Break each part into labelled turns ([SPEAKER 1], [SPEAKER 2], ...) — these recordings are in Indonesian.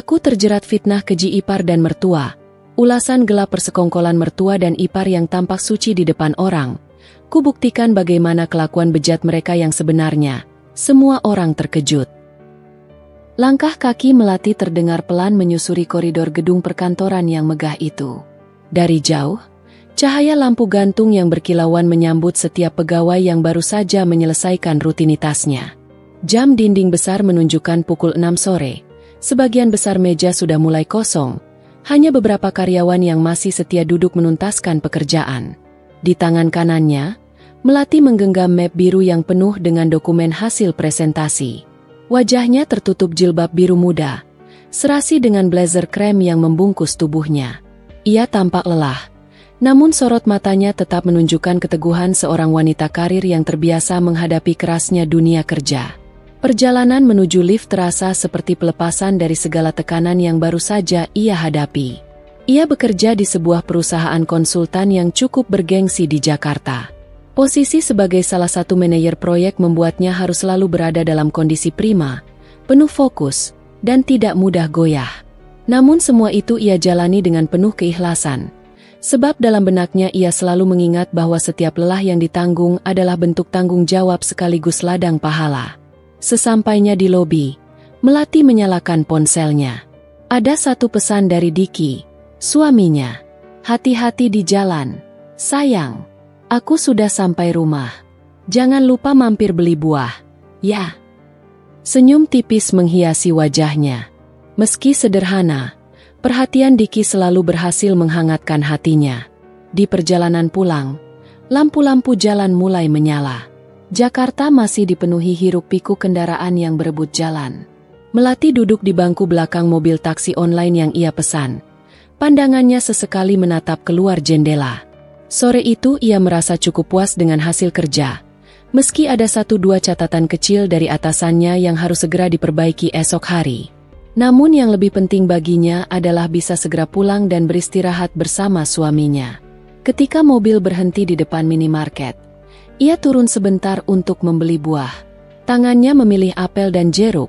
[SPEAKER 1] Aku terjerat fitnah keji ipar dan mertua. Ulasan gelap persekongkolan mertua dan ipar yang tampak suci di depan orang. Kubuktikan bagaimana kelakuan bejat mereka yang sebenarnya. Semua orang terkejut. Langkah kaki Melati terdengar pelan menyusuri koridor gedung perkantoran yang megah itu. Dari jauh, cahaya lampu gantung yang berkilauan menyambut setiap pegawai yang baru saja menyelesaikan rutinitasnya. Jam dinding besar menunjukkan pukul 6 sore. Sebagian besar meja sudah mulai kosong. Hanya beberapa karyawan yang masih setia duduk menuntaskan pekerjaan. Di tangan kanannya, Melati menggenggam map biru yang penuh dengan dokumen hasil presentasi. Wajahnya tertutup jilbab biru muda, serasi dengan blazer krem yang membungkus tubuhnya. Ia tampak lelah, namun sorot matanya tetap menunjukkan keteguhan seorang wanita karir yang terbiasa menghadapi kerasnya dunia kerja. Perjalanan menuju lift terasa seperti pelepasan dari segala tekanan yang baru saja ia hadapi. Ia bekerja di sebuah perusahaan konsultan yang cukup bergengsi di Jakarta. Posisi sebagai salah satu manajer proyek membuatnya harus selalu berada dalam kondisi prima, penuh fokus, dan tidak mudah goyah. Namun semua itu ia jalani dengan penuh keikhlasan. Sebab dalam benaknya ia selalu mengingat bahwa setiap lelah yang ditanggung adalah bentuk tanggung jawab sekaligus ladang pahala. Sesampainya di lobi, Melati menyalakan ponselnya. Ada satu pesan dari Diki, suaminya. Hati-hati di jalan. Sayang, aku sudah sampai rumah. Jangan lupa mampir beli buah. Ya. Senyum tipis menghiasi wajahnya. Meski sederhana, perhatian Diki selalu berhasil menghangatkan hatinya. Di perjalanan pulang, lampu-lampu jalan mulai menyala. Jakarta masih dipenuhi hiruk-pikuk kendaraan yang berebut jalan. Melati duduk di bangku belakang mobil taksi online yang ia pesan. Pandangannya sesekali menatap keluar jendela. Sore itu ia merasa cukup puas dengan hasil kerja. Meski ada 1-2 catatan kecil dari atasannya yang harus segera diperbaiki esok hari. Namun yang lebih penting baginya adalah bisa segera pulang dan beristirahat bersama suaminya. Ketika mobil berhenti di depan minimarket, ia turun sebentar untuk membeli buah. Tangannya memilih apel dan jeruk,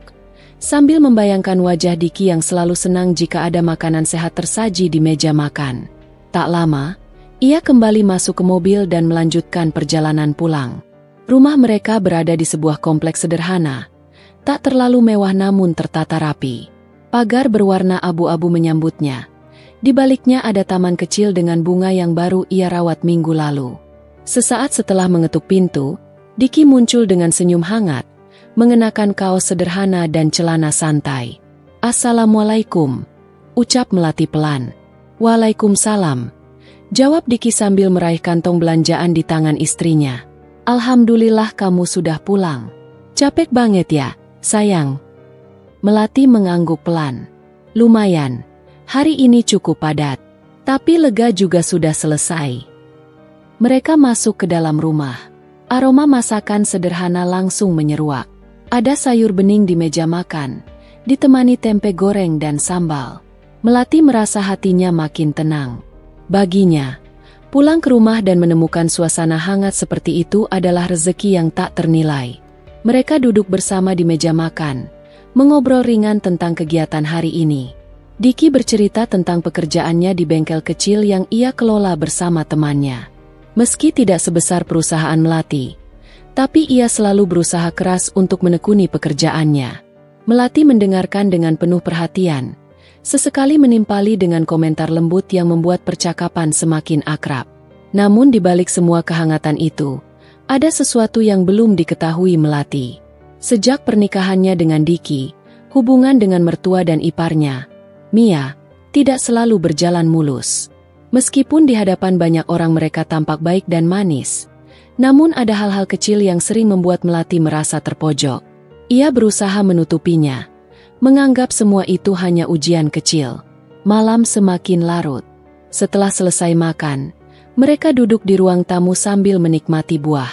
[SPEAKER 1] sambil membayangkan wajah Diki yang selalu senang jika ada makanan sehat tersaji di meja makan. Tak lama, ia kembali masuk ke mobil dan melanjutkan perjalanan pulang. Rumah mereka berada di sebuah kompleks sederhana, tak terlalu mewah namun tertata rapi. Pagar berwarna abu-abu menyambutnya. Di baliknya ada taman kecil dengan bunga yang baru ia rawat minggu lalu. Sesaat setelah mengetuk pintu, Diki muncul dengan senyum hangat, mengenakan kaos sederhana dan celana santai. "Assalamualaikum," ucap Melati pelan. "Waalaikumsalam," jawab Diki sambil meraih kantong belanjaan di tangan istrinya. "Alhamdulillah kamu sudah pulang. Capek banget ya, sayang?" Melati mengangguk pelan. "Lumayan, hari ini cukup padat, tapi lega juga sudah selesai." Mereka masuk ke dalam rumah. Aroma masakan sederhana langsung menyeruak. Ada sayur bening di meja makan, ditemani tempe goreng dan sambal. Melati merasa hatinya makin tenang. Baginya, pulang ke rumah dan menemukan suasana hangat seperti itu adalah rezeki yang tak ternilai. Mereka duduk bersama di meja makan, mengobrol ringan tentang kegiatan hari ini. Diki bercerita tentang pekerjaannya di bengkel kecil yang ia kelola bersama temannya. Meski tidak sebesar perusahaan Melati, tapi ia selalu berusaha keras untuk menekuni pekerjaannya. Melati mendengarkan dengan penuh perhatian, sesekali menimpali dengan komentar lembut yang membuat percakapan semakin akrab. Namun di balik semua kehangatan itu, ada sesuatu yang belum diketahui Melati. Sejak pernikahannya dengan Diki, hubungan dengan mertua dan iparnya, Mia, tidak selalu berjalan mulus. Meskipun di hadapan banyak orang mereka tampak baik dan manis, namun ada hal-hal kecil yang sering membuat Melati merasa terpojok. Ia berusaha menutupinya, menganggap semua itu hanya ujian kecil. Malam semakin larut. Setelah selesai makan, mereka duduk di ruang tamu sambil menikmati buah.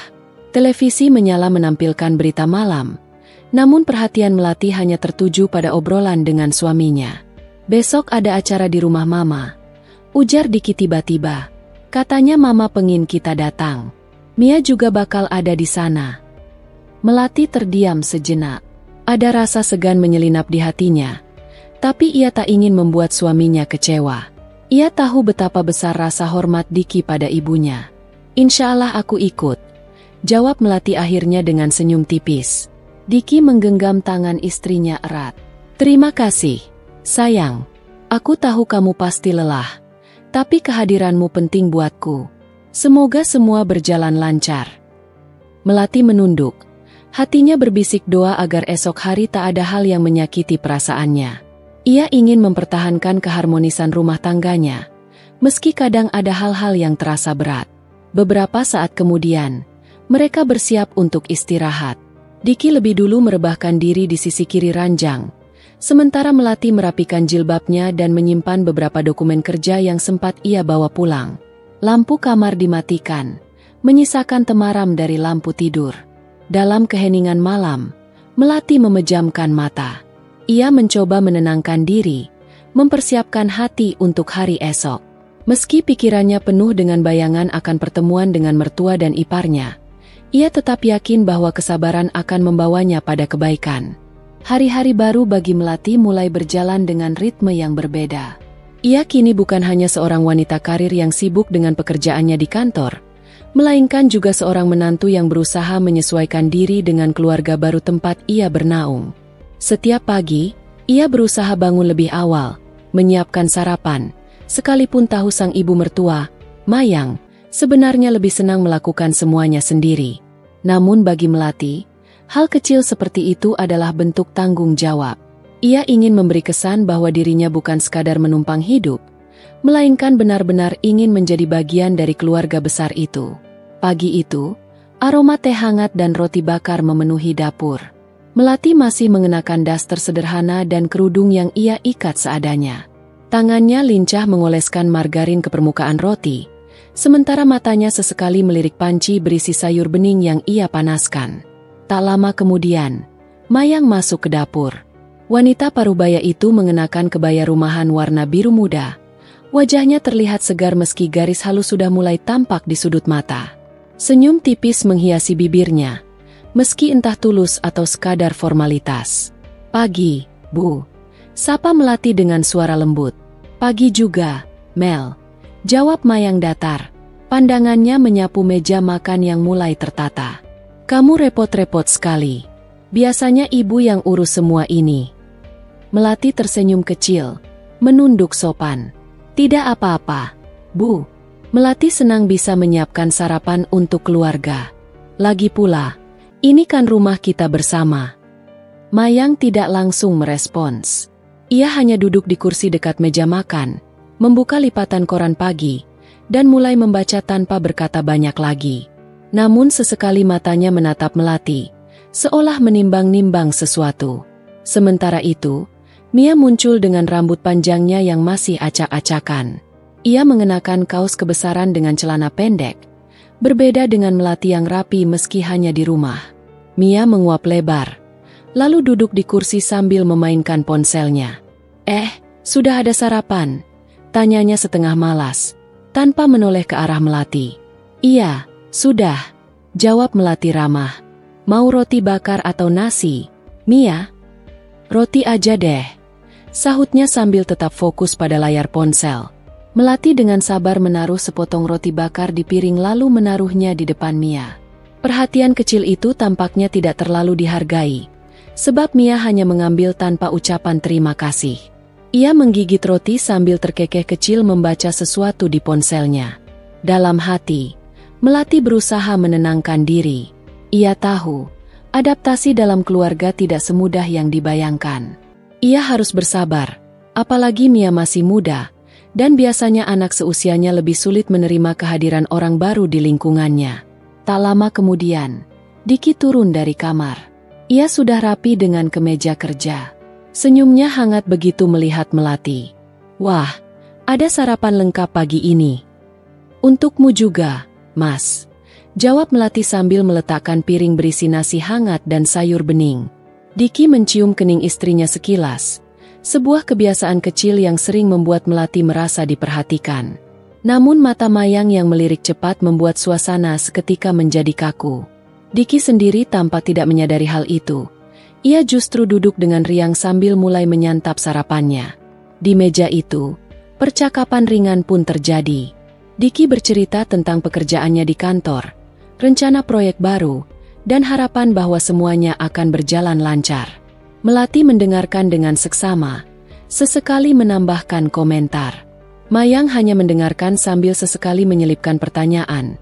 [SPEAKER 1] Televisi menyala menampilkan berita malam, namun perhatian Melati hanya tertuju pada obrolan dengan suaminya. "Besok ada acara di rumah Mama," ujar Diki tiba-tiba. "Katanya Mama pengen kita datang. Mia juga bakal ada di sana." Melati terdiam sejenak. Ada rasa segan menyelinap di hatinya. Tapi ia tak ingin membuat suaminya kecewa. Ia tahu betapa besar rasa hormat Diki pada ibunya. "Insya Allah aku ikut," jawab Melati akhirnya dengan senyum tipis. Diki menggenggam tangan istrinya erat. "Terima kasih, sayang. Aku tahu kamu pasti lelah. Tapi kehadiranmu penting buatku. Semoga semua berjalan lancar." Melati menunduk. Hatinya berbisik doa agar esok hari tak ada hal yang menyakiti perasaannya. Ia ingin mempertahankan keharmonisan rumah tangganya, meski kadang ada hal-hal yang terasa berat. Beberapa saat kemudian, mereka bersiap untuk istirahat. Diki lebih dulu merebahkan diri di sisi kiri ranjang, sementara Melati merapikan jilbabnya dan menyimpan beberapa dokumen kerja yang sempat ia bawa pulang. Lampu kamar dimatikan, menyisakan temaram dari lampu tidur. Dalam keheningan malam, Melati memejamkan mata. Ia mencoba menenangkan diri, mempersiapkan hati untuk hari esok. Meski pikirannya penuh dengan bayangan akan pertemuan dengan mertua dan iparnya, ia tetap yakin bahwa kesabaran akan membawanya pada kebaikan. Hari-hari baru bagi Melati mulai berjalan dengan ritme yang berbeda. Ia kini bukan hanya seorang wanita karir yang sibuk dengan pekerjaannya di kantor, melainkan juga seorang menantu yang berusaha menyesuaikan diri dengan keluarga baru tempat ia bernaung. Setiap pagi, ia berusaha bangun lebih awal, menyiapkan sarapan, sekalipun tahu sang ibu mertua, Mayang, sebenarnya lebih senang melakukan semuanya sendiri. Namun bagi Melati, hal kecil seperti itu adalah bentuk tanggung jawab. Ia ingin memberi kesan bahwa dirinya bukan sekadar menumpang hidup, melainkan benar-benar ingin menjadi bagian dari keluarga besar itu. Pagi itu, aroma teh hangat dan roti bakar memenuhi dapur. Melati masih mengenakan daster sederhana dan kerudung yang ia ikat seadanya. Tangannya lincah mengoleskan margarin ke permukaan roti, sementara matanya sesekali melirik panci berisi sayur bening yang ia panaskan. Tak lama kemudian, Mayang masuk ke dapur. Wanita parubaya itu mengenakan kebaya rumahan warna biru muda. Wajahnya terlihat segar meski garis halus sudah mulai tampak di sudut mata. Senyum tipis menghiasi bibirnya, meski entah tulus atau sekadar formalitas. "Pagi, Bu," sapa Melati dengan suara lembut. "Pagi juga, Mel," jawab Mayang datar. Pandangannya menyapu meja makan yang mulai tertata. "Kamu repot-repot sekali. Biasanya ibu yang urus semua ini." Melati tersenyum kecil, menunduk sopan. "Tidak apa-apa, Bu. Melati senang bisa menyiapkan sarapan untuk keluarga. Lagi pula, ini kan rumah kita bersama." Mayang tidak langsung merespons. Ia hanya duduk di kursi dekat meja makan, membuka lipatan koran pagi, dan mulai membaca tanpa berkata banyak lagi. Namun sesekali matanya menatap Melati, seolah menimbang-nimbang sesuatu. Sementara itu, Mia muncul dengan rambut panjangnya yang masih acak-acakan. Ia mengenakan kaos kebesaran dengan celana pendek, berbeda dengan Melati yang rapi meski hanya di rumah. Mia menguap lebar, lalu duduk di kursi sambil memainkan ponselnya. Sudah ada sarapan?" tanyanya setengah malas, tanpa menoleh ke arah Melati. "Iya, sudah," jawab Melati ramah. "Mau roti bakar atau nasi, Mia?" "Roti aja deh," sahutnya sambil tetap fokus pada layar ponsel. Melati dengan sabar menaruh sepotong roti bakar di piring lalu menaruhnya di depan Mia. Perhatian kecil itu tampaknya tidak terlalu dihargai, sebab Mia hanya mengambil tanpa ucapan terima kasih. Ia menggigit roti sambil terkekeh kecil membaca sesuatu di ponselnya. Dalam hati, Melati berusaha menenangkan diri. Ia tahu, adaptasi dalam keluarga tidak semudah yang dibayangkan. Ia harus bersabar, apalagi Mia masih muda, dan biasanya anak seusianya lebih sulit menerima kehadiran orang baru di lingkungannya. Tak lama kemudian, Diki turun dari kamar. Ia sudah rapi dengan kemeja kerja. Senyumnya hangat begitu melihat Melati. "Wah, ada sarapan lengkap pagi ini." "Untukmu juga, Mas," jawab Melati sambil meletakkan piring berisi nasi hangat dan sayur bening. Diki mencium kening istrinya sekilas, sebuah kebiasaan kecil yang sering membuat Melati merasa diperhatikan. Namun mata Mayang yang melirik cepat membuat suasana seketika menjadi kaku. Diki sendiri tampak tidak menyadari hal itu. Ia justru duduk dengan riang sambil mulai menyantap sarapannya. Di meja itu, percakapan ringan pun terjadi. Diki bercerita tentang pekerjaannya di kantor, rencana proyek baru, dan harapan bahwa semuanya akan berjalan lancar. Melati mendengarkan dengan seksama, sesekali menambahkan komentar. Mayang hanya mendengarkan sambil sesekali menyelipkan pertanyaan.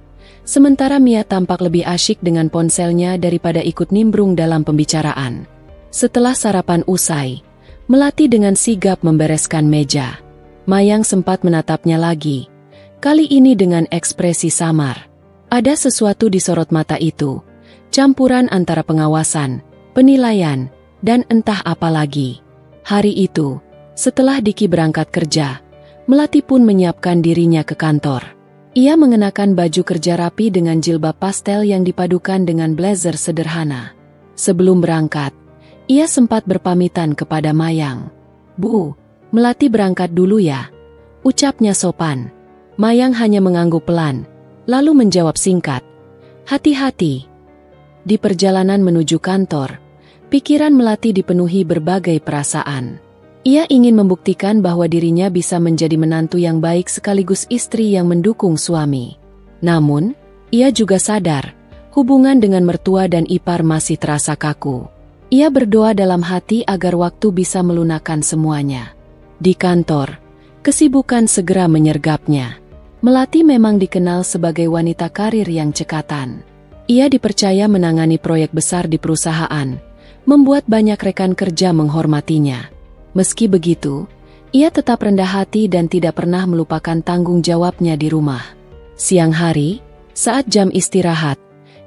[SPEAKER 1] Sementara Mia tampak lebih asyik dengan ponselnya daripada ikut nimbrung dalam pembicaraan. Setelah sarapan usai, Melati dengan sigap membereskan meja. Mayang sempat menatapnya lagi, kali ini dengan ekspresi samar. Ada sesuatu di sorot mata itu, campuran antara pengawasan, penilaian, dan entah apa lagi. Hari itu, setelah Diki berangkat kerja, Melati pun menyiapkan dirinya ke kantor. Ia mengenakan baju kerja rapi dengan jilbab pastel yang dipadukan dengan blazer sederhana. Sebelum berangkat, ia sempat berpamitan kepada Mayang. "Bu, Melati berangkat dulu ya," ucapnya sopan. Mayang hanya mengangguk pelan, lalu menjawab singkat, "Hati-hati." Di perjalanan menuju kantor, pikiran Melati dipenuhi berbagai perasaan. Ia ingin membuktikan bahwa dirinya bisa menjadi menantu yang baik sekaligus istri yang mendukung suami. Namun, ia juga sadar, hubungan dengan mertua dan ipar masih terasa kaku. Ia berdoa dalam hati agar waktu bisa melunakkan semuanya. Di kantor, kesibukan segera menyergapnya. Melati memang dikenal sebagai wanita karir yang cekatan. Ia dipercaya menangani proyek besar di perusahaan, membuat banyak rekan kerja menghormatinya. Meski begitu, ia tetap rendah hati dan tidak pernah melupakan tanggung jawabnya di rumah. Siang hari, saat jam istirahat,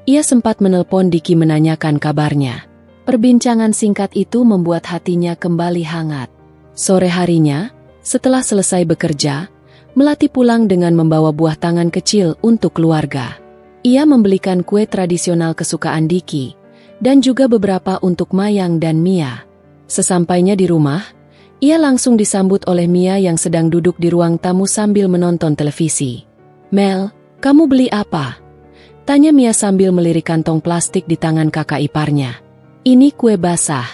[SPEAKER 1] ia sempat menelpon Diki menanyakan kabarnya. Perbincangan singkat itu membuat hatinya kembali hangat. Sore harinya, setelah selesai bekerja, Melati pulang dengan membawa buah tangan kecil untuk keluarga. Ia membelikan kue tradisional kesukaan Diki, dan juga beberapa untuk Mayang dan Mia. Sesampainya di rumah, ia langsung disambut oleh Mia yang sedang duduk di ruang tamu sambil menonton televisi. "Mel, kamu beli apa?" tanya Mia sambil melirik kantong plastik di tangan kakak iparnya. "Ini kue basah,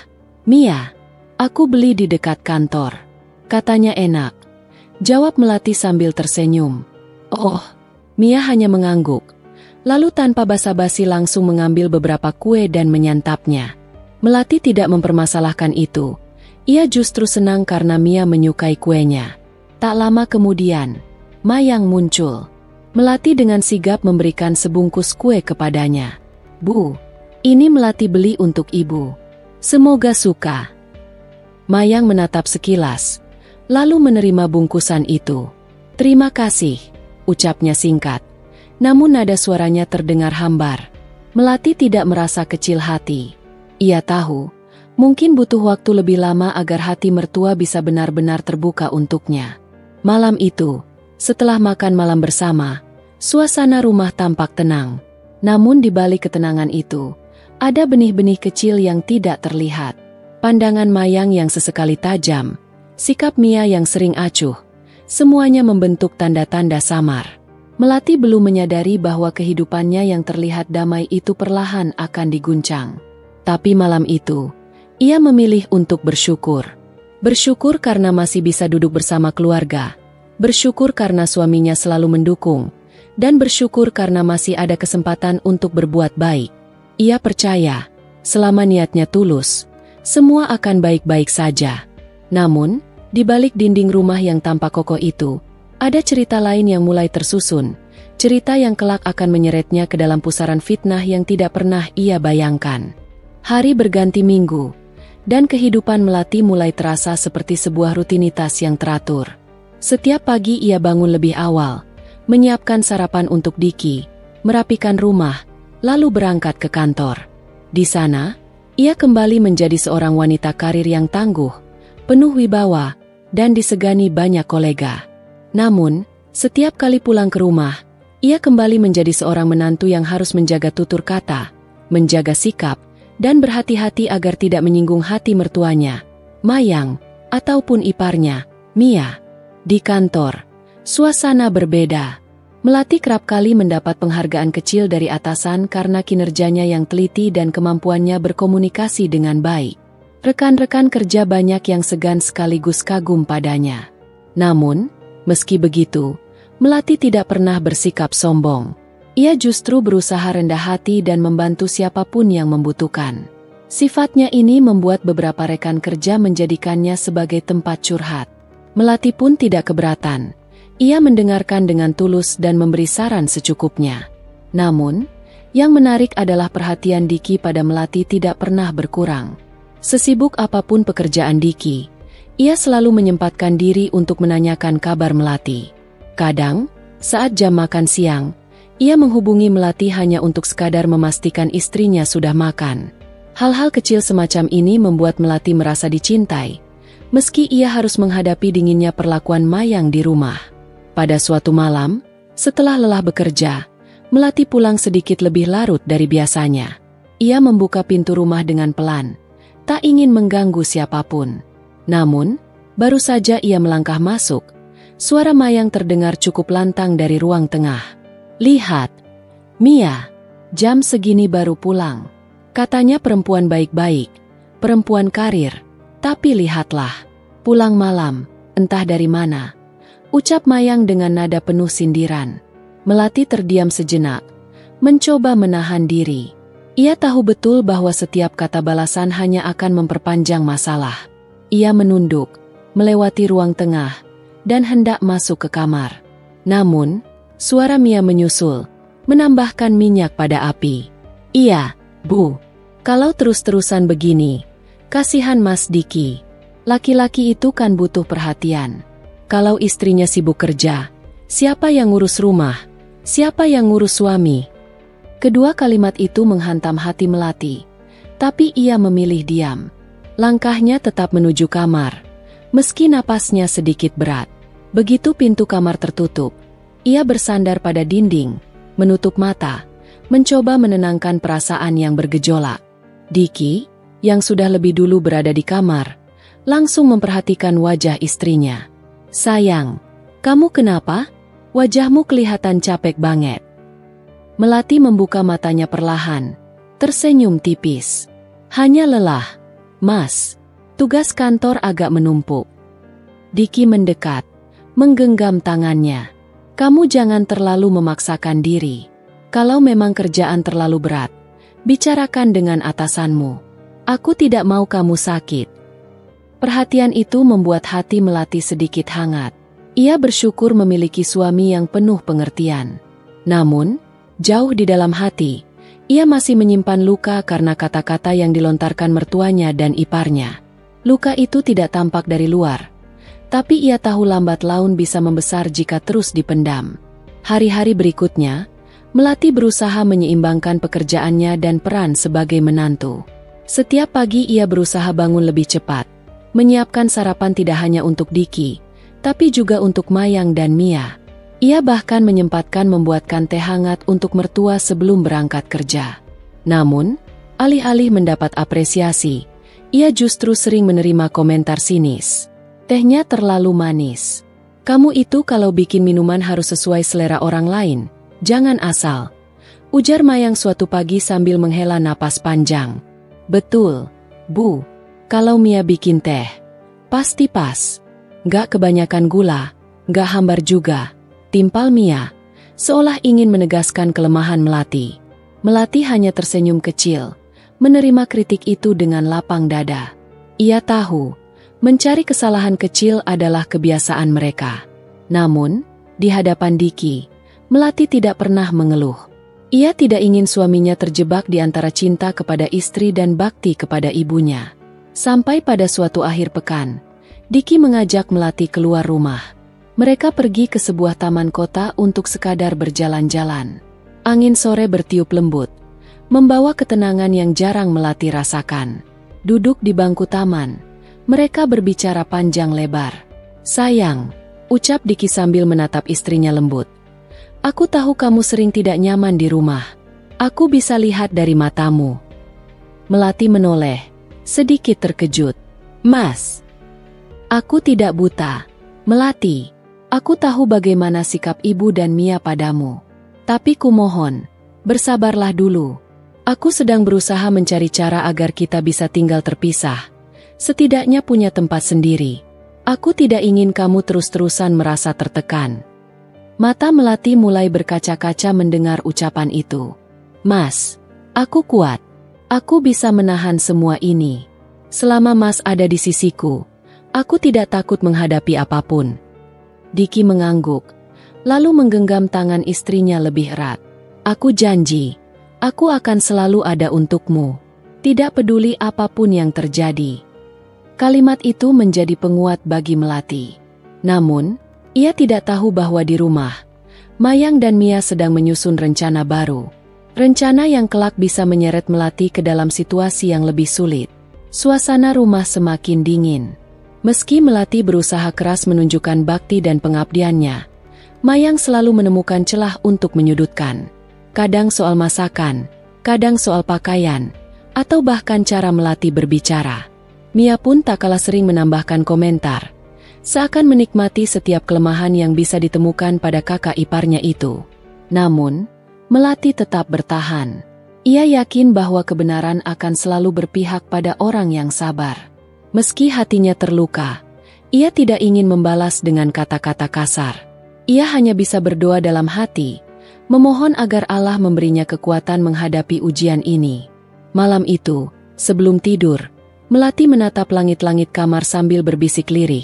[SPEAKER 1] Mia. Aku beli di dekat kantor. Katanya enak," jawab Melati sambil tersenyum. "Oh," Mia hanya mengangguk, lalu tanpa basa-basi langsung mengambil beberapa kue dan menyantapnya. Melati tidak mempermasalahkan itu. Ia justru senang karena Mia menyukai kuenya. Tak lama kemudian, Mayang muncul. Melati dengan sigap memberikan sebungkus kue kepadanya. "Bu, ini Melati beli untuk ibu. Semoga suka." Mayang menatap sekilas, lalu menerima bungkusan itu. "Terima kasih," ucapnya singkat. Namun nada suaranya terdengar hambar. Melati tidak merasa kecil hati. Ia tahu, mungkin butuh waktu lebih lama agar hati mertua bisa benar-benar terbuka untuknya. Malam itu, setelah makan malam bersama, suasana rumah tampak tenang. Namun di balik ketenangan itu, ada benih-benih kecil yang tidak terlihat. Pandangan Mayang yang sesekali tajam, sikap Mia yang sering acuh, semuanya membentuk tanda-tanda samar. Melati belum menyadari bahwa kehidupannya yang terlihat damai itu perlahan akan diguncang. Tapi malam itu, ia memilih untuk bersyukur. Bersyukur karena masih bisa duduk bersama keluarga. Bersyukur karena suaminya selalu mendukung. Dan bersyukur karena masih ada kesempatan untuk berbuat baik. Ia percaya, selama niatnya tulus, semua akan baik-baik saja. Namun, di balik dinding rumah yang tampak kokoh itu, ada cerita lain yang mulai tersusun. Cerita yang kelak akan menyeretnya ke dalam pusaran fitnah yang tidak pernah ia bayangkan. Hari berganti minggu, dan kehidupan Melati mulai terasa seperti sebuah rutinitas yang teratur. Setiap pagi ia bangun lebih awal, menyiapkan sarapan untuk Diki, merapikan rumah, lalu berangkat ke kantor. Di sana, ia kembali menjadi seorang wanita karir yang tangguh, penuh wibawa, dan disegani banyak kolega. Namun, setiap kali pulang ke rumah, ia kembali menjadi seorang menantu yang harus menjaga tutur kata, menjaga sikap, dan berhati-hati agar tidak menyinggung hati mertuanya, Mayang, ataupun iparnya, Mia. Di kantor, suasana berbeda. Melati kerap kali mendapat penghargaan kecil dari atasan karena kinerjanya yang teliti dan kemampuannya berkomunikasi dengan baik. Rekan-rekan kerja banyak yang segan sekaligus kagum padanya. Namun, meski begitu, Melati tidak pernah bersikap sombong. Ia justru berusaha rendah hati dan membantu siapapun yang membutuhkan. Sifatnya ini membuat beberapa rekan kerja menjadikannya sebagai tempat curhat. Melati pun tidak keberatan. Ia mendengarkan dengan tulus dan memberi saran secukupnya. Namun, yang menarik adalah perhatian Diki pada Melati tidak pernah berkurang. Sesibuk apapun pekerjaan Diki, ia selalu menyempatkan diri untuk menanyakan kabar Melati. Kadang, saat jam makan siang, ia menghubungi Melati hanya untuk sekadar memastikan istrinya sudah makan. Hal-hal kecil semacam ini membuat Melati merasa dicintai, meski ia harus menghadapi dinginnya perlakuan Mayang di rumah. Pada suatu malam, setelah lelah bekerja, Melati pulang sedikit lebih larut dari biasanya. Ia membuka pintu rumah dengan pelan, tak ingin mengganggu siapapun. Namun, baru saja ia melangkah masuk, suara Mayang terdengar cukup lantang dari ruang tengah. "Lihat, Mia, jam segini baru pulang," katanya perempuan baik-baik, perempuan karir. "Tapi lihatlah, pulang malam, entah dari mana," ucap Mayang dengan nada penuh sindiran. Melati terdiam sejenak, mencoba menahan diri. Ia tahu betul bahwa setiap kata balasan hanya akan memperpanjang masalah. Ia menunduk, melewati ruang tengah, dan hendak masuk ke kamar. Namun, suara Mia menyusul, menambahkan minyak pada api. "Iya, Bu. Kalau terus-terusan begini, kasihan Mas Diki. Laki-laki itu kan butuh perhatian. Kalau istrinya sibuk kerja, siapa yang ngurus rumah? Siapa yang ngurus suami?" Kedua kalimat itu menghantam hati Melati, tapi ia memilih diam. Langkahnya tetap menuju kamar, meski napasnya sedikit berat. Begitu pintu kamar tertutup, ia bersandar pada dinding, menutup mata, mencoba menenangkan perasaan yang bergejolak. Diki, yang sudah lebih dulu berada di kamar, langsung memperhatikan wajah istrinya. "Sayang, kamu kenapa? Wajahmu kelihatan capek banget." Melati membuka matanya perlahan, tersenyum tipis. "Hanya lelah, Mas. Tugas kantor agak menumpuk." Diki mendekat, menggenggam tangannya. "Kamu jangan terlalu memaksakan diri. Kalau memang kerjaan terlalu berat, bicarakan dengan atasanmu. Aku tidak mau kamu sakit." Perhatian itu membuat hati Melati sedikit hangat. Ia bersyukur memiliki suami yang penuh pengertian. Namun, jauh di dalam hati, ia masih menyimpan luka karena kata-kata yang dilontarkan mertuanya dan iparnya. Luka itu tidak tampak dari luar, tapi ia tahu lambat laun bisa membesar jika terus dipendam. Hari-hari berikutnya, Melati berusaha menyeimbangkan pekerjaannya dan peran sebagai menantu. Setiap pagi ia berusaha bangun lebih cepat, menyiapkan sarapan tidak hanya untuk Diki, tapi juga untuk Mayang dan Mia. Ia bahkan menyempatkan membuatkan teh hangat untuk mertua sebelum berangkat kerja. Namun, alih-alih mendapat apresiasi, ia justru sering menerima komentar sinis. "Tehnya terlalu manis. Kamu itu kalau bikin minuman harus sesuai selera orang lain, jangan asal," ujar Mayang suatu pagi sambil menghela napas panjang. "Betul, Bu. Kalau Mia bikin teh, pasti pas. Gak kebanyakan gula, gak hambar juga," timpal Mia, seolah ingin menegaskan kelemahan Melati. Melati hanya tersenyum kecil, menerima kritik itu dengan lapang dada. Ia tahu, mencari kesalahan kecil adalah kebiasaan mereka. Namun, di hadapan Diki, Melati tidak pernah mengeluh. Ia tidak ingin suaminya terjebak di antara cinta kepada istri dan bakti kepada ibunya. Sampai pada suatu akhir pekan, Diki mengajak Melati keluar rumah. Mereka pergi ke sebuah taman kota untuk sekadar berjalan-jalan. Angin sore bertiup lembut, membawa ketenangan yang jarang Melati rasakan. Duduk di bangku taman, mereka berbicara panjang lebar. "Sayang," ucap Diki sambil menatap istrinya lembut. "Aku tahu kamu sering tidak nyaman di rumah. Aku bisa lihat dari matamu." Melati menoleh, sedikit terkejut. "Mas, aku tidak buta, Melati. Aku tahu bagaimana sikap ibu dan Mia padamu. Tapi kumohon, bersabarlah dulu. Aku sedang berusaha mencari cara agar kita bisa tinggal terpisah. Setidaknya punya tempat sendiri. Aku tidak ingin kamu terus-terusan merasa tertekan. Mata Melati mulai berkaca-kaca mendengar ucapan itu. Mas, aku kuat. Aku bisa menahan semua ini. Selama Mas ada di sisiku, aku tidak takut menghadapi apapun. Diki mengangguk, lalu menggenggam tangan istrinya lebih erat. Aku janji, aku akan selalu ada untukmu. Tidak peduli apapun yang terjadi. Kalimat itu menjadi penguat bagi Melati. Namun, ia tidak tahu bahwa di rumah, Mayang dan Mia sedang menyusun rencana baru. Rencana yang kelak bisa menyeret Melati ke dalam situasi yang lebih sulit. Suasana rumah semakin dingin. Meski Melati berusaha keras menunjukkan bakti dan pengabdiannya, Mayang selalu menemukan celah untuk menyudutkan. Kadang soal masakan, kadang soal pakaian, atau bahkan cara Melati berbicara. Mia pun tak kalah sering menambahkan komentar, seakan menikmati setiap kelemahan yang bisa ditemukan pada kakak iparnya itu. Namun, Melati tetap bertahan. Ia yakin bahwa kebenaran akan selalu berpihak pada orang yang sabar. Meski hatinya terluka, ia tidak ingin membalas dengan kata-kata kasar. Ia hanya bisa berdoa dalam hati, memohon agar Allah memberinya kekuatan menghadapi ujian ini. Malam itu, sebelum tidur, Melati menatap langit-langit kamar sambil berbisik lirih.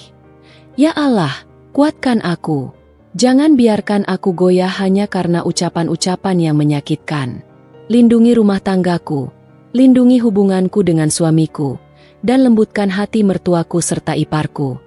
[SPEAKER 1] Ya Allah, kuatkan aku. Jangan biarkan aku goyah hanya karena ucapan-ucapan yang menyakitkan. Lindungi rumah tanggaku, lindungi hubunganku dengan suamiku, dan lembutkan hati mertuaku serta iparku.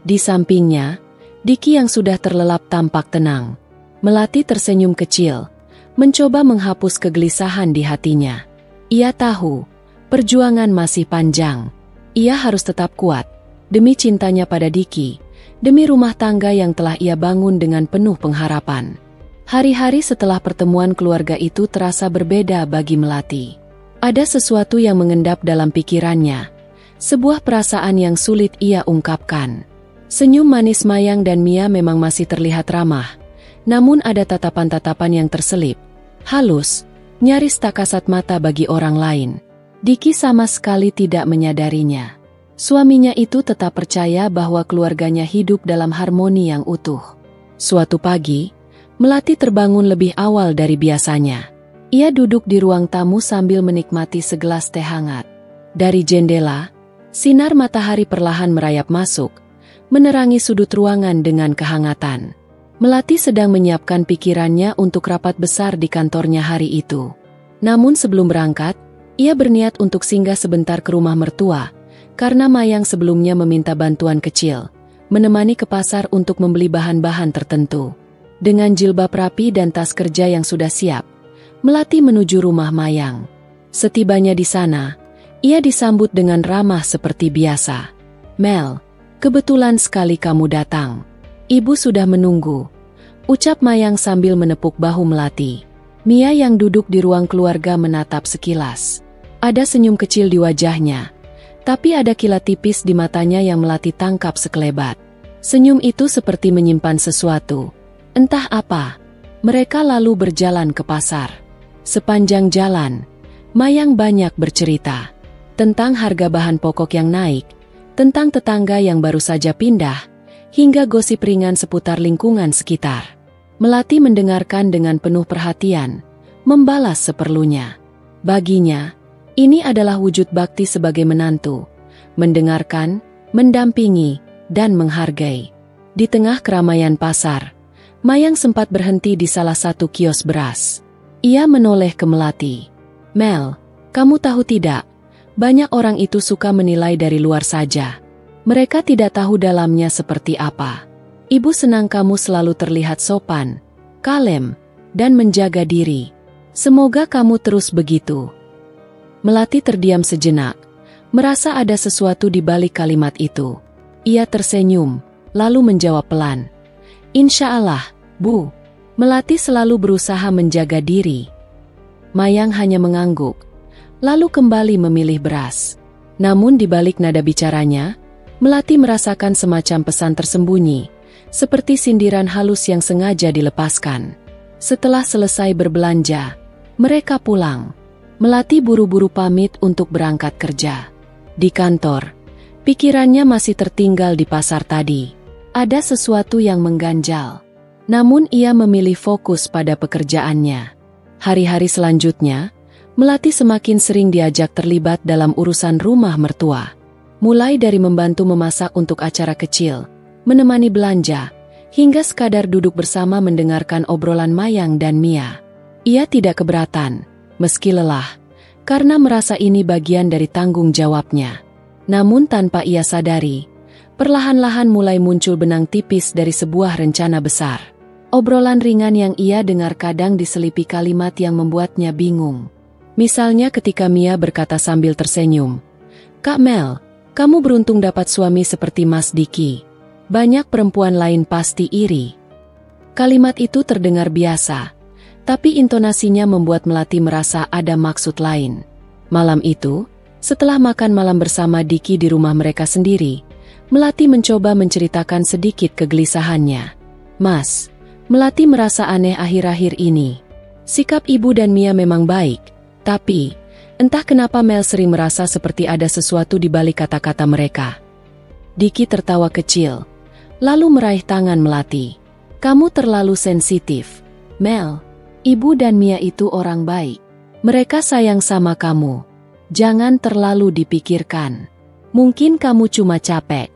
[SPEAKER 1] Di sampingnya, Diki yang sudah terlelap tampak tenang. Melati tersenyum kecil, mencoba menghapus kegelisahan di hatinya. Ia tahu, perjuangan masih panjang. Ia harus tetap kuat, demi cintanya pada Diki, demi rumah tangga yang telah ia bangun dengan penuh pengharapan. Hari-hari setelah pertemuan keluarga itu terasa berbeda bagi Melati. Ada sesuatu yang mengendap dalam pikirannya, sebuah perasaan yang sulit ia ungkapkan. Senyum manis Mayang dan Mia memang masih terlihat ramah, namun ada tatapan-tatapan yang terselip, halus, nyaris tak kasat mata bagi orang lain. Diki sama sekali tidak menyadarinya. Suaminya itu tetap percaya bahwa keluarganya hidup dalam harmoni yang utuh. Suatu pagi, Melati terbangun lebih awal dari biasanya. Ia duduk di ruang tamu sambil menikmati segelas teh hangat. Dari jendela, sinar matahari perlahan merayap masuk, menerangi sudut ruangan dengan kehangatan. Melati sedang menyiapkan pikirannya untuk rapat besar di kantornya hari itu. Namun sebelum berangkat, ia berniat untuk singgah sebentar ke rumah mertua, karena Mayang sebelumnya meminta bantuan kecil, menemani ke pasar untuk membeli bahan-bahan tertentu. Dengan jilbab rapi dan tas kerja yang sudah siap, Melati menuju rumah Mayang. Setibanya di sana, ia disambut dengan ramah seperti biasa. Mel, kebetulan sekali kamu datang. Ibu sudah menunggu, ucap Mayang sambil menepuk bahu Melati. Mia yang duduk di ruang keluarga menatap sekilas. Ada senyum kecil di wajahnya, tapi ada kilat tipis di matanya yang Melati tangkap sekelebat. Senyum itu seperti menyimpan sesuatu, entah apa. Mereka lalu berjalan ke pasar. Sepanjang jalan, Mayang banyak bercerita tentang harga bahan pokok yang naik, tentang tetangga yang baru saja pindah, hingga gosip ringan seputar lingkungan sekitar. Melati mendengarkan dengan penuh perhatian, membalas seperlunya. Baginya, ini adalah wujud bakti sebagai menantu, mendengarkan, mendampingi, dan menghargai. Di tengah keramaian pasar, Mayang sempat berhenti di salah satu kios beras. Ia menoleh ke Melati. Mel, kamu tahu tidak, banyak orang itu suka menilai dari luar saja. Mereka tidak tahu dalamnya seperti apa. Ibu senang kamu selalu terlihat sopan, kalem, dan menjaga diri. Semoga kamu terus begitu. Melati terdiam sejenak, merasa ada sesuatu di balik kalimat itu. Ia tersenyum, lalu menjawab pelan. Insya Allah, Bu. Melati selalu berusaha menjaga diri. Mayang hanya mengangguk, lalu kembali memilih beras. Namun di balik nada bicaranya, Melati merasakan semacam pesan tersembunyi, seperti sindiran halus yang sengaja dilepaskan. Setelah selesai berbelanja, mereka pulang. Melati buru-buru pamit untuk berangkat kerja. Di kantor, pikirannya masih tertinggal di pasar tadi. Ada sesuatu yang mengganjal. Namun ia memilih fokus pada pekerjaannya. Hari-hari selanjutnya, Melati semakin sering diajak terlibat dalam urusan rumah mertua. Mulai dari membantu memasak untuk acara kecil, menemani belanja, hingga sekadar duduk bersama mendengarkan obrolan Mayang dan Mia. Ia tidak keberatan, meski lelah, karena merasa ini bagian dari tanggung jawabnya. Namun tanpa ia sadari, perlahan-lahan mulai muncul benang tipis dari sebuah rencana besar. Obrolan ringan yang ia dengar kadang diselipi kalimat yang membuatnya bingung. Misalnya ketika Mia berkata sambil tersenyum, "Kak Mel, kamu beruntung dapat suami seperti Mas Diki. Banyak perempuan lain pasti iri." Kalimat itu terdengar biasa, tapi intonasinya membuat Melati merasa ada maksud lain. Malam itu, setelah makan malam bersama Diki di rumah mereka sendiri, Melati mencoba menceritakan sedikit kegelisahannya. "Mas, Melati merasa aneh akhir-akhir ini. Sikap ibu dan Mia memang baik, tapi entah kenapa Mel sering merasa seperti ada sesuatu di balik kata-kata mereka." Diki tertawa kecil, lalu meraih tangan Melati. "Kamu terlalu sensitif, Mel. Ibu dan Mia itu orang baik. Mereka sayang sama kamu. Jangan terlalu dipikirkan. Mungkin kamu cuma capek."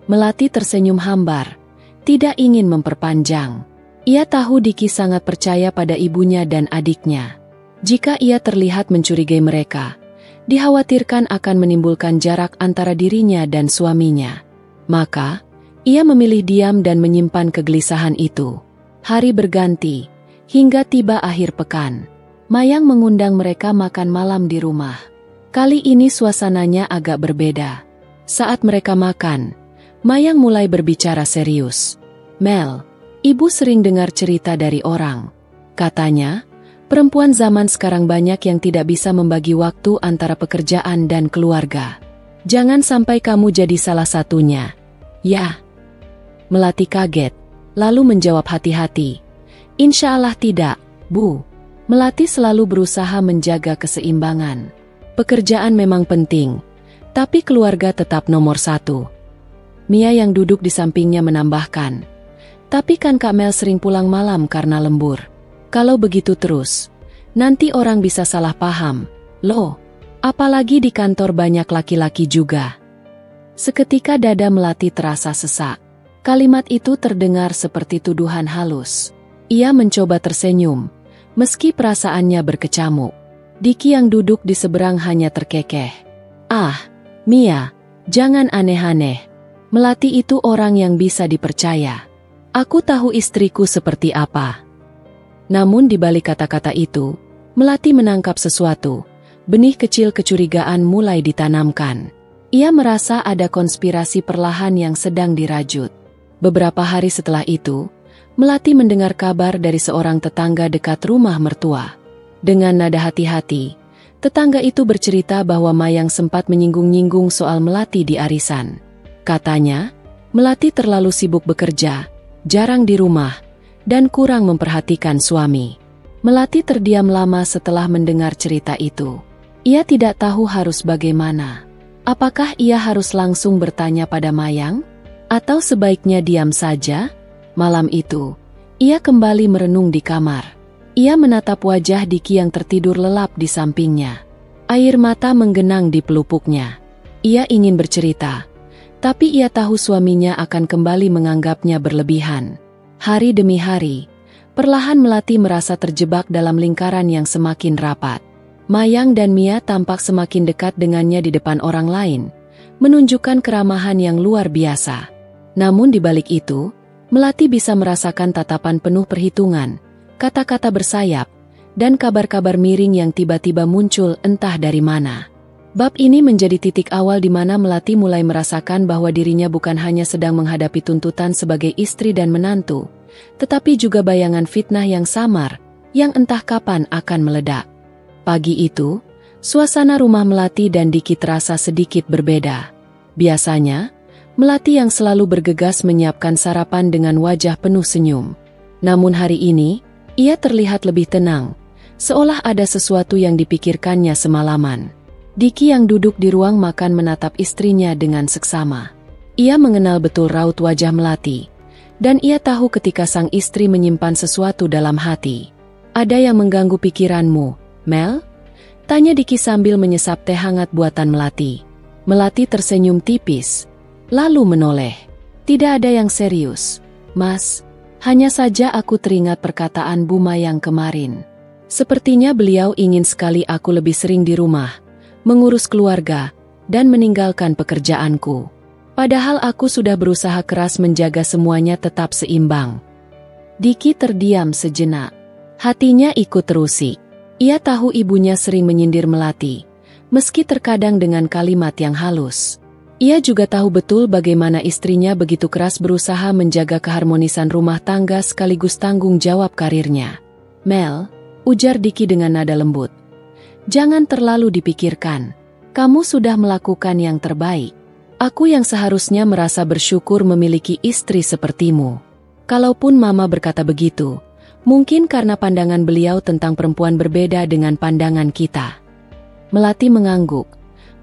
[SPEAKER 1] Melati tersenyum hambar, tidak ingin memperpanjang. Ia tahu Diki sangat percaya pada ibunya dan adiknya. Jika ia terlihat mencurigai mereka, dikhawatirkan akan menimbulkan jarak antara dirinya dan suaminya. Maka, ia memilih diam dan menyimpan kegelisahan itu. Hari berganti, hingga tiba akhir pekan. Mayang mengundang mereka makan malam di rumah. Kali ini suasananya agak berbeda. Saat mereka makan, Mayang mulai berbicara serius. "Mel, ibu sering dengar cerita dari orang. Katanya, perempuan zaman sekarang banyak yang tidak bisa membagi waktu antara pekerjaan dan keluarga. Jangan sampai kamu jadi salah satunya." "Ya." Melati kaget, lalu menjawab hati-hati, "Insya Allah tidak, Bu." Melati selalu berusaha menjaga keseimbangan. Pekerjaan memang penting, tapi keluarga tetap nomor satu. Mia yang duduk di sampingnya menambahkan, "Tapi kan Kak Mel sering pulang malam karena lembur. Kalau begitu terus, nanti orang bisa salah paham. Loh, apalagi di kantor banyak laki-laki juga." Seketika dada Melati terasa sesak. Kalimat itu terdengar seperti tuduhan halus. Ia mencoba tersenyum, meski perasaannya berkecamuk. Diki yang duduk di seberang hanya terkekeh. "Ah, Mia, jangan aneh-aneh. Melati itu orang yang bisa dipercaya. Aku tahu istriku seperti apa." Namun di balik kata-kata itu, Melati menangkap sesuatu. Benih kecil kecurigaan mulai ditanamkan. Ia merasa ada konspirasi perlahan yang sedang dirajut. Beberapa hari setelah itu, Melati mendengar kabar dari seorang tetangga dekat rumah mertua. Dengan nada hati-hati, tetangga itu bercerita bahwa Mayang sempat menyinggung-nyinggung soal Melati di arisan. Katanya, Melati terlalu sibuk bekerja, jarang di rumah, dan kurang memperhatikan suami. Melati terdiam lama setelah mendengar cerita itu. Ia tidak tahu harus bagaimana. Apakah ia harus langsung bertanya pada Mayang? Atau sebaiknya diam saja? Malam itu, ia kembali merenung di kamar. Ia menatap wajah Diki yang tertidur lelap di sampingnya. Air mata menggenang di pelupuknya. Ia ingin bercerita, tapi ia tahu suaminya akan kembali menganggapnya berlebihan. Hari demi hari, perlahan Melati merasa terjebak dalam lingkaran yang semakin rapat. Mayang dan Mia tampak semakin dekat dengannya di depan orang lain, menunjukkan keramahan yang luar biasa. Namun di balik itu, Melati bisa merasakan tatapan penuh perhitungan, kata-kata bersayap, dan kabar-kabar miring yang tiba-tiba muncul entah dari mana. Bab ini menjadi titik awal di mana Melati mulai merasakan bahwa dirinya bukan hanya sedang menghadapi tuntutan sebagai istri dan menantu, tetapi juga bayangan fitnah yang samar, yang entah kapan akan meledak. Pagi itu, suasana rumah Melati dan Diki terasa sedikit berbeda. Biasanya, Melati yang selalu bergegas menyiapkan sarapan dengan wajah penuh senyum. Namun hari ini, ia terlihat lebih tenang, seolah ada sesuatu yang dipikirkannya semalaman. Diki yang duduk di ruang makan menatap istrinya dengan seksama. Ia mengenal betul raut wajah Melati, dan ia tahu ketika sang istri menyimpan sesuatu dalam hati. "Ada yang mengganggu pikiranmu, Mel?" tanya Diki sambil menyesap teh hangat buatan Melati. Melati tersenyum tipis, lalu menoleh. "Tidak ada yang serius, Mas. Hanya saja aku teringat perkataan Buma yang kemarin. Sepertinya beliau ingin sekali aku lebih sering di rumah, mengurus keluarga, dan meninggalkan pekerjaanku. Padahal aku sudah berusaha keras menjaga semuanya tetap seimbang." Diki terdiam sejenak. Hatinya ikut terusik. Ia tahu ibunya sering menyindir Melati, meski terkadang dengan kalimat yang halus. Ia juga tahu betul bagaimana istrinya begitu keras berusaha menjaga keharmonisan rumah tangga sekaligus tanggung jawab karirnya. "Mel," ujar Diki dengan nada lembut, "jangan terlalu dipikirkan. Kamu sudah melakukan yang terbaik. Aku yang seharusnya merasa bersyukur memiliki istri sepertimu." Kalaupun Mama berkata begitu, mungkin karena pandangan beliau tentang perempuan berbeda dengan pandangan kita. Melati mengangguk,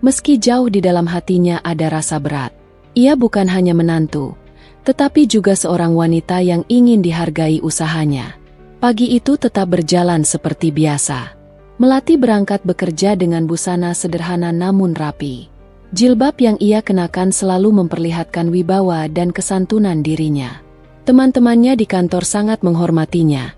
[SPEAKER 1] meski jauh di dalam hatinya ada rasa berat. Ia bukan hanya menantu, tetapi juga seorang wanita yang ingin dihargai usahanya. Pagi itu tetap berjalan seperti biasa. Melati berangkat bekerja dengan busana sederhana namun rapi. Jilbab yang ia kenakan selalu memperlihatkan wibawa dan kesantunan dirinya. Teman-temannya di kantor sangat menghormatinya,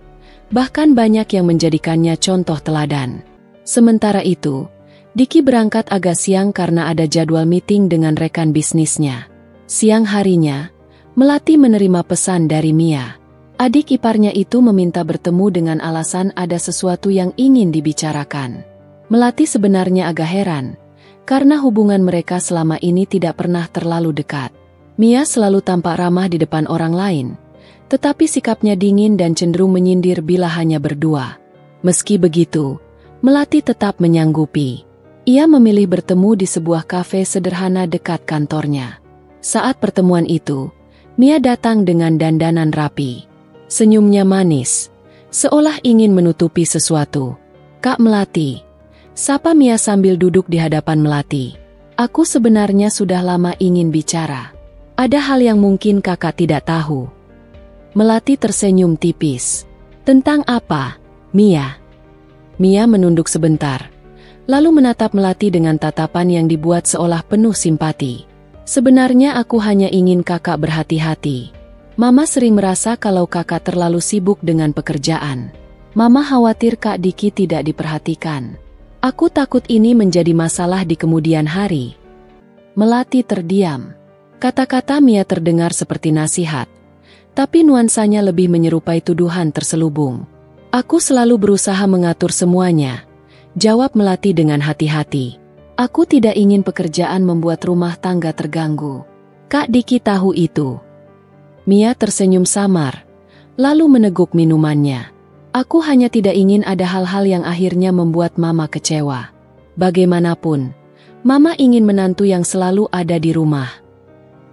[SPEAKER 1] bahkan banyak yang menjadikannya contoh teladan. Sementara itu, Diki berangkat agak siang karena ada jadwal meeting dengan rekan bisnisnya. Siang harinya, Melati menerima pesan dari Mia. Adik iparnya itu meminta bertemu dengan alasan ada sesuatu yang ingin dibicarakan. Melati sebenarnya agak heran, karena hubungan mereka selama ini tidak pernah terlalu dekat. Mia selalu tampak ramah di depan orang lain, tetapi sikapnya dingin dan cenderung menyindir bila hanya berdua. Meski begitu, Melati tetap menyanggupi. Ia memilih bertemu di sebuah kafe sederhana dekat kantornya. Saat pertemuan itu, Mia datang dengan dandanan rapi. Senyumnya manis, seolah ingin menutupi sesuatu. "Kak Melati," sapa Mia sambil duduk di hadapan Melati. "Aku sebenarnya sudah lama ingin bicara. Ada hal yang mungkin kakak tidak tahu." Melati tersenyum tipis. "Tentang apa, Mia?" Mia menunduk sebentar, lalu menatap Melati dengan tatapan yang dibuat seolah penuh simpati. "Sebenarnya aku hanya ingin kakak berhati-hati. Mama sering merasa kalau kakak terlalu sibuk dengan pekerjaan. Mama khawatir Kak Diki tidak diperhatikan. Aku takut ini menjadi masalah di kemudian hari." Melati terdiam. Kata-kata Mia terdengar seperti nasihat, tapi nuansanya lebih menyerupai tuduhan terselubung. "Aku selalu berusaha mengatur semuanya," jawab Melati dengan hati-hati. "Aku tidak ingin pekerjaan membuat rumah tangga terganggu. Kak Diki tahu itu." Mia tersenyum samar, lalu meneguk minumannya. "Aku hanya tidak ingin ada hal-hal yang akhirnya membuat Mama kecewa. Bagaimanapun, Mama ingin menantu yang selalu ada di rumah."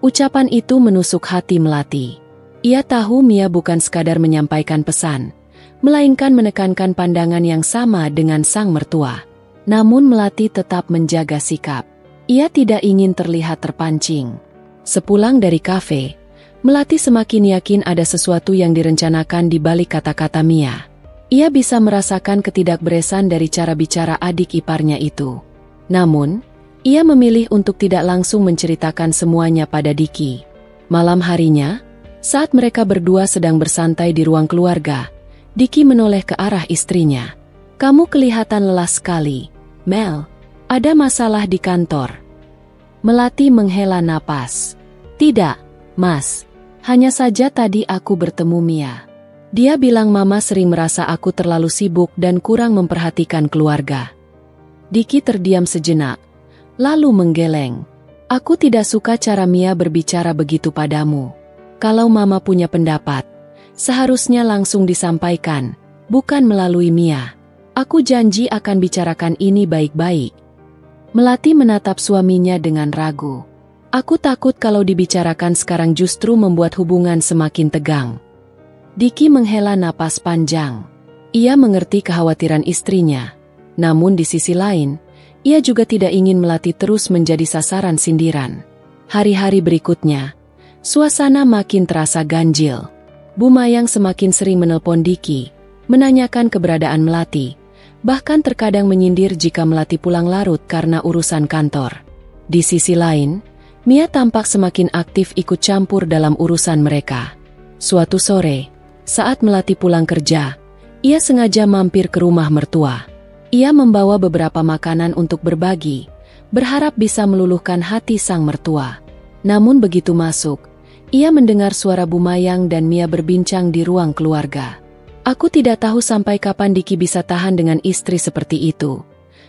[SPEAKER 1] Ucapan itu menusuk hati Melati. Ia tahu Mia bukan sekadar menyampaikan pesan, melainkan menekankan pandangan yang sama dengan sang mertua. Namun Melati tetap menjaga sikap. Ia tidak ingin terlihat terpancing. Sepulang dari kafe, Melati semakin yakin ada sesuatu yang direncanakan di balik kata-kata Mia. Ia bisa merasakan ketidakberesan dari cara bicara adik iparnya itu. Namun, ia memilih untuk tidak langsung menceritakan semuanya pada Diki. Malam harinya, saat mereka berdua sedang bersantai di ruang keluarga, Diki menoleh ke arah istrinya. "Kamu kelihatan lelah sekali, Mel. Ada masalah di kantor?" Melati menghela napas. "Tidak, Mas. Hanya saja tadi aku bertemu Mia. Dia bilang Mama sering merasa aku terlalu sibuk dan kurang memperhatikan keluarga." Diki terdiam sejenak, lalu menggeleng. "Aku tidak suka cara Mia berbicara begitu padamu. Kalau Mama punya pendapat, seharusnya langsung disampaikan, bukan melalui Mia. Aku janji akan bicarakan ini baik-baik." Melati menatap suaminya dengan ragu. Aku takut kalau dibicarakan sekarang justru membuat hubungan semakin tegang. Diki menghela napas panjang. Ia mengerti kekhawatiran istrinya. Namun di sisi lain, ia juga tidak ingin Melati terus menjadi sasaran sindiran. Hari-hari berikutnya, suasana makin terasa ganjil. Bu Mayang semakin sering menelpon Diki, menanyakan keberadaan Melati, bahkan terkadang menyindir jika Melati pulang larut karena urusan kantor. Di sisi lain, Mia tampak semakin aktif ikut campur dalam urusan mereka. Suatu sore, saat Melati pulang kerja, ia sengaja mampir ke rumah mertua. Ia membawa beberapa makanan untuk berbagi, berharap bisa meluluhkan hati sang mertua. Namun begitu masuk, ia mendengar suara Bu Mayang dan Mia berbincang di ruang keluarga. Aku tidak tahu sampai kapan Diki bisa tahan dengan istri seperti itu.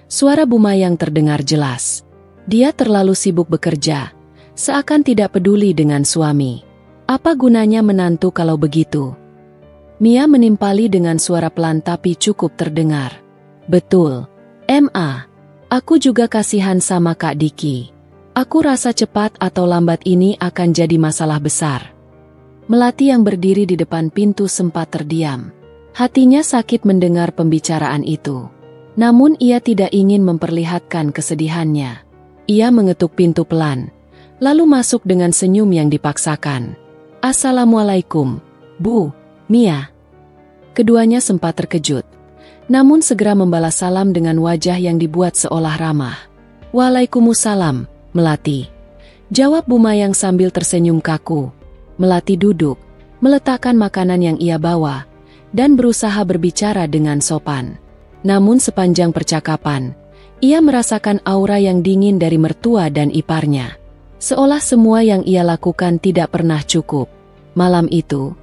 [SPEAKER 1] Suara Bu Mayang terdengar jelas. Dia terlalu sibuk bekerja, seakan tidak peduli dengan suami. Apa gunanya menantu kalau begitu? Mia menimpali dengan suara pelan tapi cukup terdengar. Betul, Ma. Aku juga kasihan sama Kak Diki. Aku rasa cepat atau lambat ini akan jadi masalah besar. Melati yang berdiri di depan pintu sempat terdiam. Hatinya sakit mendengar pembicaraan itu. Namun ia tidak ingin memperlihatkan kesedihannya. Ia mengetuk pintu pelan, lalu masuk dengan senyum yang dipaksakan. Assalamualaikum, Bu, Mia. Keduanya sempat terkejut, namun segera membalas salam dengan wajah yang dibuat seolah ramah. Waalaikumsalam, Melati. Jawab Bu Mayang sambil tersenyum kaku. Melati duduk, meletakkan makanan yang ia bawa, dan berusaha berbicara dengan sopan. Namun sepanjang percakapan, ia merasakan aura yang dingin dari mertua dan iparnya. Seolah semua yang ia lakukan tidak pernah cukup. Malam itu,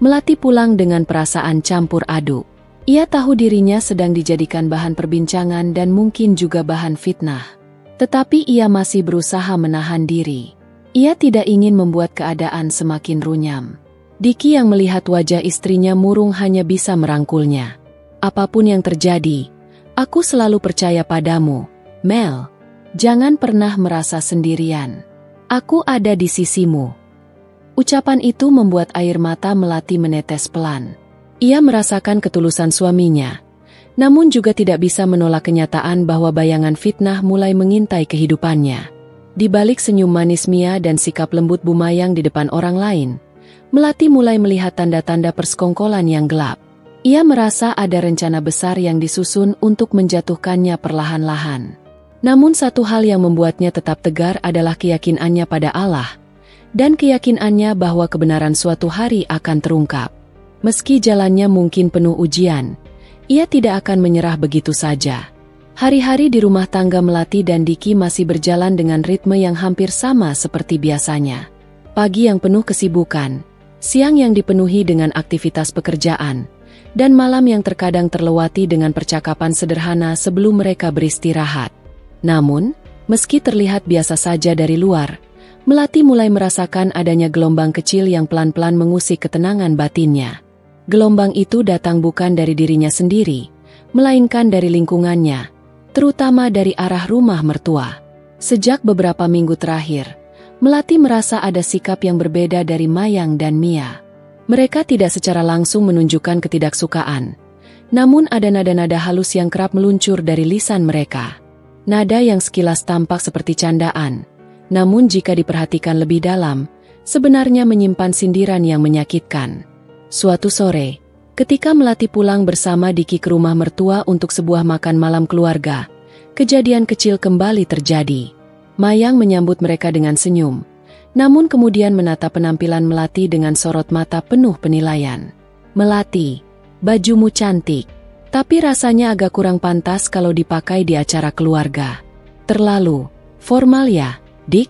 [SPEAKER 1] Melati pulang dengan perasaan campur aduk. Ia tahu dirinya sedang dijadikan bahan perbincangan dan mungkin juga bahan fitnah. Tetapi ia masih berusaha menahan diri. Ia tidak ingin membuat keadaan semakin runyam. Diki yang melihat wajah istrinya murung hanya bisa merangkulnya. Apapun yang terjadi, aku selalu percaya padamu, Mel. Jangan pernah merasa sendirian. Aku ada di sisimu. Ucapan itu membuat air mata Melati menetes pelan. Ia merasakan ketulusan suaminya, namun juga tidak bisa menolak kenyataan bahwa bayangan fitnah mulai mengintai kehidupannya. Di balik senyum manis Mia dan sikap lembut Bu Mayang di depan orang lain, Melati mulai melihat tanda-tanda persekongkolan yang gelap. Ia merasa ada rencana besar yang disusun untuk menjatuhkannya perlahan-lahan. Namun satu hal yang membuatnya tetap tegar adalah keyakinannya pada Allah, dan keyakinannya bahwa kebenaran suatu hari akan terungkap. Meski jalannya mungkin penuh ujian, ia tidak akan menyerah begitu saja. Hari-hari di rumah tangga Melati dan Diki masih berjalan dengan ritme yang hampir sama seperti biasanya. Pagi yang penuh kesibukan, siang yang dipenuhi dengan aktivitas pekerjaan, dan malam yang terkadang terlewati dengan percakapan sederhana sebelum mereka beristirahat. Namun, meski terlihat biasa saja dari luar, Melati mulai merasakan adanya gelombang kecil yang pelan-pelan mengusik ketenangan batinnya. Gelombang itu datang bukan dari dirinya sendiri, melainkan dari lingkungannya, terutama dari arah rumah mertua. Sejak beberapa minggu terakhir, Melati merasa ada sikap yang berbeda dari Mayang dan Mia. Mereka tidak secara langsung menunjukkan ketidaksukaan, namun ada nada-nada halus yang kerap meluncur dari lisan mereka. Nada yang sekilas tampak seperti candaan, namun jika diperhatikan lebih dalam, sebenarnya menyimpan sindiran yang menyakitkan. Suatu sore, ketika Melati pulang bersama Diki ke rumah mertua untuk sebuah makan malam keluarga, kejadian kecil kembali terjadi. Mayang menyambut mereka dengan senyum, namun kemudian menatap penampilan Melati dengan sorot mata penuh penilaian. Melati, bajumu cantik, tapi rasanya agak kurang pantas kalau dipakai di acara keluarga. Terlalu formal ya, Dik?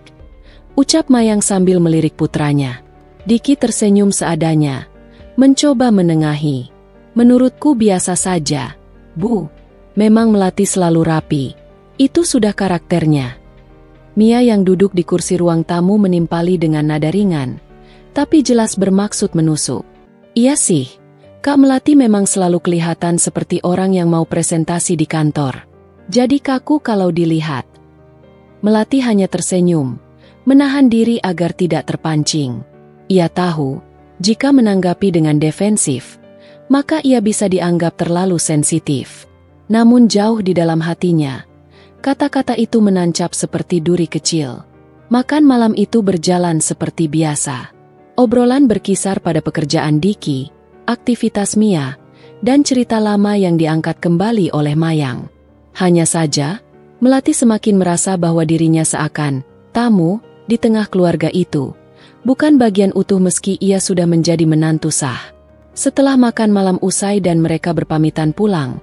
[SPEAKER 1] Ucap Mayang sambil melirik putranya. Diki tersenyum seadanya, mencoba menengahi. Menurutku biasa saja, Bu. Memang Melati selalu rapi. Itu sudah karakternya. Mia yang duduk di kursi ruang tamu menimpali dengan nada ringan, tapi jelas bermaksud menusuk. Iya sih, Kak Melati memang selalu kelihatan seperti orang yang mau presentasi di kantor. Jadi kaku kalau dilihat. Melati hanya tersenyum, menahan diri agar tidak terpancing. Ia tahu, jika menanggapi dengan defensif, maka ia bisa dianggap terlalu sensitif. Namun jauh di dalam hatinya, kata-kata itu menancap seperti duri kecil. Makan malam itu berjalan seperti biasa. Obrolan berkisar pada pekerjaan Diki, aktivitas Mia, dan cerita lama yang diangkat kembali oleh Mayang. Hanya saja, Melati semakin merasa bahwa dirinya seakan tamu di tengah keluarga itu, bukan bagian utuh meski ia sudah menjadi menantu sah. Setelah makan malam usai dan mereka berpamitan pulang,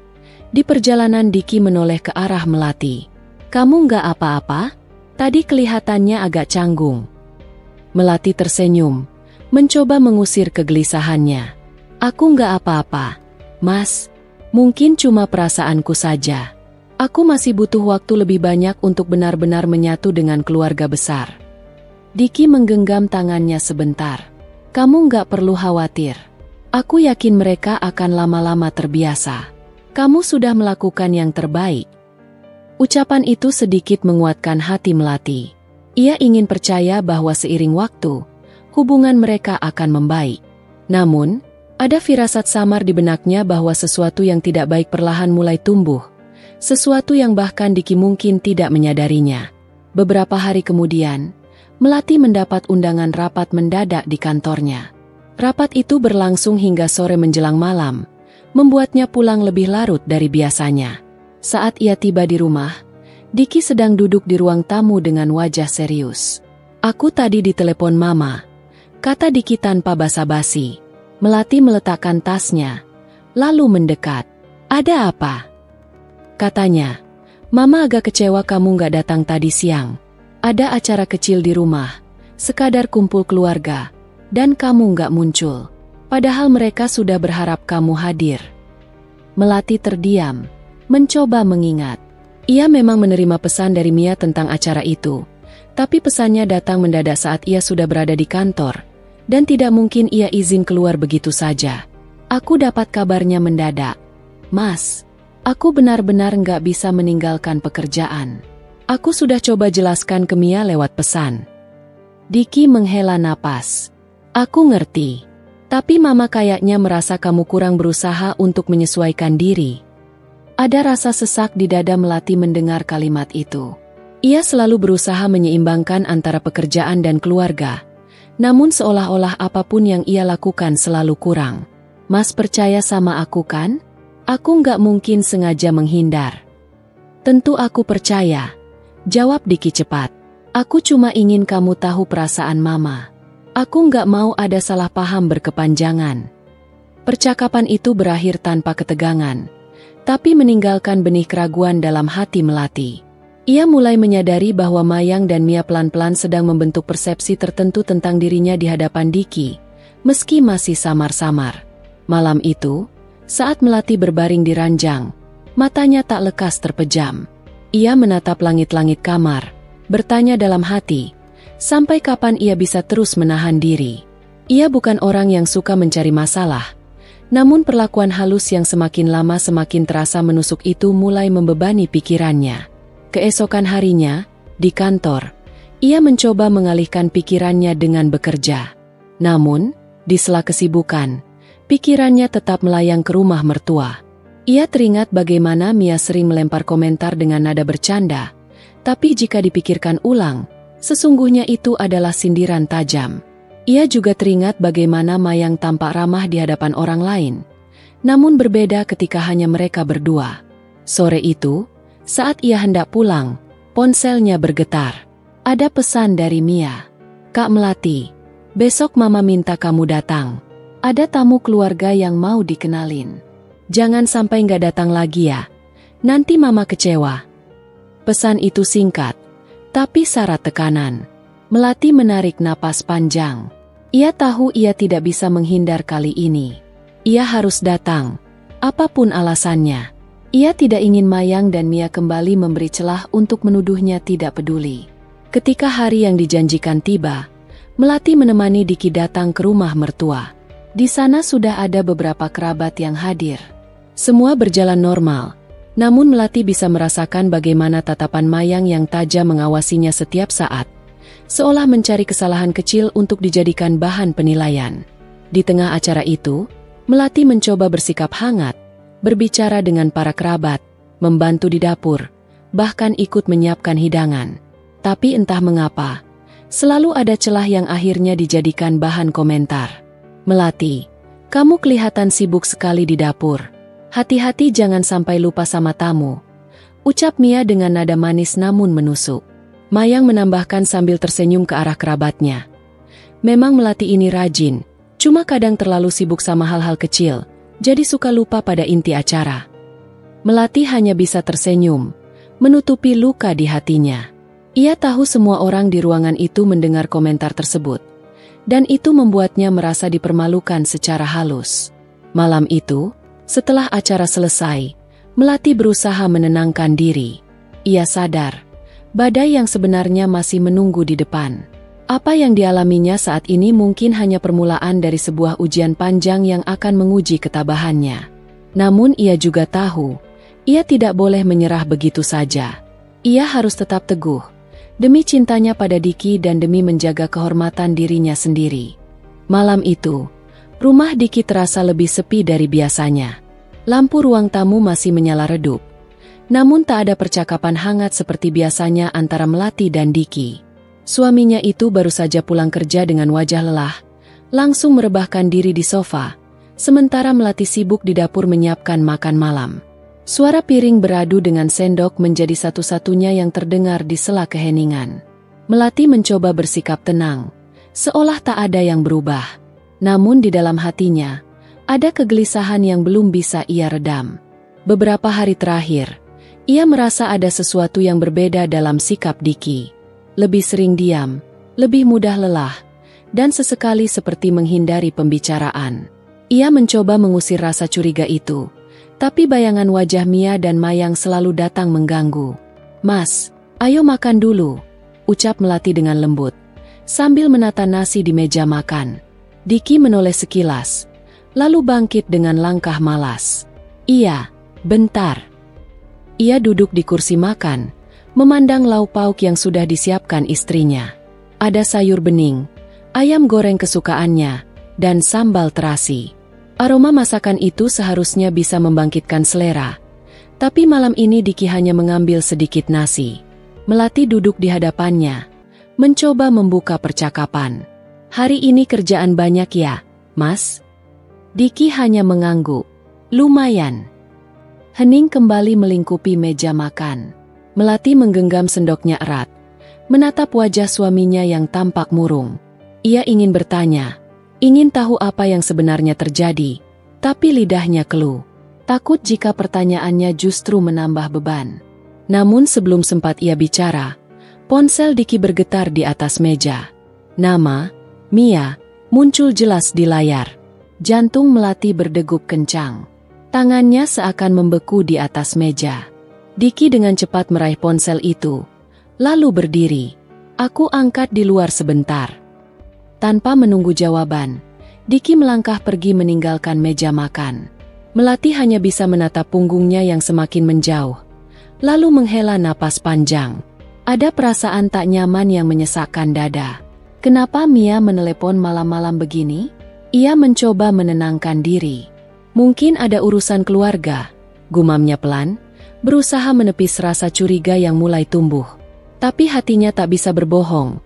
[SPEAKER 1] di perjalanan Diki menoleh ke arah Melati. "Kamu nggak apa-apa? Tadi kelihatannya agak canggung." Melati tersenyum, mencoba mengusir kegelisahannya. "Aku nggak apa-apa, Mas. Mungkin cuma perasaanku saja. Aku masih butuh waktu lebih banyak untuk benar-benar menyatu dengan keluarga besar." Diki menggenggam tangannya sebentar. "Kamu nggak perlu khawatir. Aku yakin mereka akan lama-lama terbiasa. Kamu sudah melakukan yang terbaik." Ucapan itu sedikit menguatkan hati Melati. Ia ingin percaya bahwa seiring waktu, hubungan mereka akan membaik. Namun, ada firasat samar di benaknya bahwa sesuatu yang tidak baik perlahan mulai tumbuh. Sesuatu yang bahkan Diki mungkin tidak menyadarinya. Beberapa hari kemudian, Melati mendapat undangan rapat mendadak di kantornya. Rapat itu berlangsung hingga sore menjelang malam, membuatnya pulang lebih larut dari biasanya. Saat ia tiba di rumah, Diki sedang duduk di ruang tamu dengan wajah serius. "Aku tadi ditelepon Mama," kata Diki tanpa basa-basi. Melati meletakkan tasnya, lalu mendekat. "Ada apa?" katanya. "Mama agak kecewa kamu nggak datang tadi siang. Ada acara kecil di rumah, sekadar kumpul keluarga, dan kamu nggak muncul. Padahal mereka sudah berharap kamu hadir." Melati terdiam, mencoba mengingat. Ia memang menerima pesan dari Mia tentang acara itu, tapi pesannya datang mendadak saat ia sudah berada di kantor, dan tidak mungkin ia izin keluar begitu saja. "Aku dapat kabarnya mendadak. Mas, aku benar-benar nggak bisa meninggalkan pekerjaan. Aku sudah coba jelaskan ke Mia lewat pesan." Diki menghela napas. "Aku ngerti. Tapi Mama kayaknya merasa kamu kurang berusaha untuk menyesuaikan diri." Ada rasa sesak di dada Melati mendengar kalimat itu. Ia selalu berusaha menyeimbangkan antara pekerjaan dan keluarga. Namun seolah-olah apapun yang ia lakukan selalu kurang. "Mas percaya sama aku kan? Aku nggak mungkin sengaja menghindar." "Tentu aku percaya," jawab Diki cepat. "Aku cuma ingin kamu tahu perasaan Mama. Aku nggak mau ada salah paham berkepanjangan." Percakapan itu berakhir tanpa ketegangan, tapi meninggalkan benih keraguan dalam hati Melati. Ia mulai menyadari bahwa Mayang dan Mia pelan-pelan sedang membentuk persepsi tertentu tentang dirinya di hadapan Diki, meski masih samar-samar. Malam itu, saat Melati berbaring di ranjang, matanya tak lekas terpejam. Ia menatap langit-langit kamar, bertanya dalam hati, sampai kapan ia bisa terus menahan diri. Ia bukan orang yang suka mencari masalah, namun perlakuan halus yang semakin lama semakin terasa menusuk itu mulai membebani pikirannya. Keesokan harinya, di kantor, ia mencoba mengalihkan pikirannya dengan bekerja. Namun, di sela kesibukan, pikirannya tetap melayang ke rumah mertua. Ia teringat bagaimana Mia sering melempar komentar dengan nada bercanda, tapi jika dipikirkan ulang, sesungguhnya itu adalah sindiran tajam. Ia juga teringat bagaimana Mayang tampak ramah di hadapan orang lain, namun berbeda ketika hanya mereka berdua. Sore itu, saat ia hendak pulang, ponselnya bergetar. Ada pesan dari Mia. "Kak Melati, besok Mama minta kamu datang. Ada tamu keluarga yang mau dikenalin. Jangan sampai nggak datang lagi ya. Nanti Mama kecewa." Pesan itu singkat, tapi syarat tekanan. Melati menarik napas panjang. Ia tahu ia tidak bisa menghindar kali ini. Ia harus datang, apapun alasannya. Ia tidak ingin Mayang dan Mia kembali memberi celah untuk menuduhnya tidak peduli. Ketika hari yang dijanjikan tiba, Melati menemani Diki datang ke rumah mertua. Di sana sudah ada beberapa kerabat yang hadir. Semua berjalan normal, namun Melati bisa merasakan bagaimana tatapan Mayang yang tajam mengawasinya setiap saat. seolah mencari kesalahan kecil untuk dijadikan bahan penilaian. Di tengah acara itu, Melati mencoba bersikap hangat, berbicara dengan para kerabat, membantu di dapur, bahkan ikut menyiapkan hidangan. Tapi entah mengapa, selalu ada celah yang akhirnya dijadikan bahan komentar. "Melati, kamu kelihatan sibuk sekali di dapur. Hati-hati jangan sampai lupa sama tamu," ucap Mia dengan nada manis namun menusuk. Mayang menambahkan sambil tersenyum ke arah kerabatnya. "Memang Melati ini rajin, cuma kadang terlalu sibuk sama hal-hal kecil, jadi suka lupa pada inti acara." Melati hanya bisa tersenyum, menutupi luka di hatinya. Ia tahu semua orang di ruangan itu mendengar komentar tersebut, dan itu membuatnya merasa dipermalukan secara halus. Malam itu, setelah acara selesai, Melati berusaha menenangkan diri. Ia sadar, badai yang sebenarnya masih menunggu di depan. Apa yang dialaminya saat ini mungkin hanya permulaan dari sebuah ujian panjang yang akan menguji ketabahannya. Namun ia juga tahu, ia tidak boleh menyerah begitu saja. Ia harus tetap teguh, demi cintanya pada Diki dan demi menjaga kehormatan dirinya sendiri. Malam itu, rumah Diki terasa lebih sepi dari biasanya. Lampu ruang tamu masih menyala redup. Namun tak ada percakapan hangat seperti biasanya antara Melati dan Diki. Suaminya itu baru saja pulang kerja dengan wajah lelah, langsung merebahkan diri di sofa, sementara Melati sibuk di dapur menyiapkan makan malam. Suara piring beradu dengan sendok menjadi satu-satunya yang terdengar di sela keheningan. Melati mencoba bersikap tenang, seolah tak ada yang berubah. Namun di dalam hatinya, ada kegelisahan yang belum bisa ia redam. Beberapa hari terakhir, ia merasa ada sesuatu yang berbeda dalam sikap Diki. Lebih sering diam, lebih mudah lelah, dan sesekali seperti menghindari pembicaraan. Ia mencoba mengusir rasa curiga itu, tapi bayangan wajah Mia dan Mayang selalu datang mengganggu. "Mas, ayo makan dulu," ucap Melati dengan lembut, sambil menata nasi di meja makan. Diki menoleh sekilas, lalu bangkit dengan langkah malas. "Iya, bentar." Ia duduk di kursi makan, memandang lauk pauk yang sudah disiapkan istrinya. Ada sayur bening, ayam goreng kesukaannya, dan sambal terasi. Aroma masakan itu seharusnya bisa membangkitkan selera. Tapi malam ini Diki hanya mengambil sedikit nasi. Melati duduk di hadapannya, mencoba membuka percakapan. "Hari ini kerjaan banyak ya, Mas?" Diki hanya mengangguk. "Lumayan." Hening kembali melingkupi meja makan. Melati menggenggam sendoknya erat, menatap wajah suaminya yang tampak murung. Ia ingin bertanya, ingin tahu apa yang sebenarnya terjadi, tapi lidahnya keluh. Takut jika pertanyaannya justru menambah beban. Namun sebelum sempat ia bicara, ponsel Diki bergetar di atas meja. Nama, Mia, muncul jelas di layar. Jantung Melati berdegup kencang. Tangannya seakan membeku di atas meja. Diki dengan cepat meraih ponsel itu, lalu berdiri. "Aku angkat di luar sebentar." Tanpa menunggu jawaban, Diki melangkah pergi meninggalkan meja makan. Melati hanya bisa menatap punggungnya yang semakin menjauh, lalu menghela napas panjang. Ada perasaan tak nyaman yang menyesakkan dada. Kenapa Mia menelepon malam-malam begini? Ia mencoba menenangkan diri. Mungkin ada urusan keluarga, gumamnya pelan, berusaha menepis rasa curiga yang mulai tumbuh. Tapi hatinya tak bisa berbohong.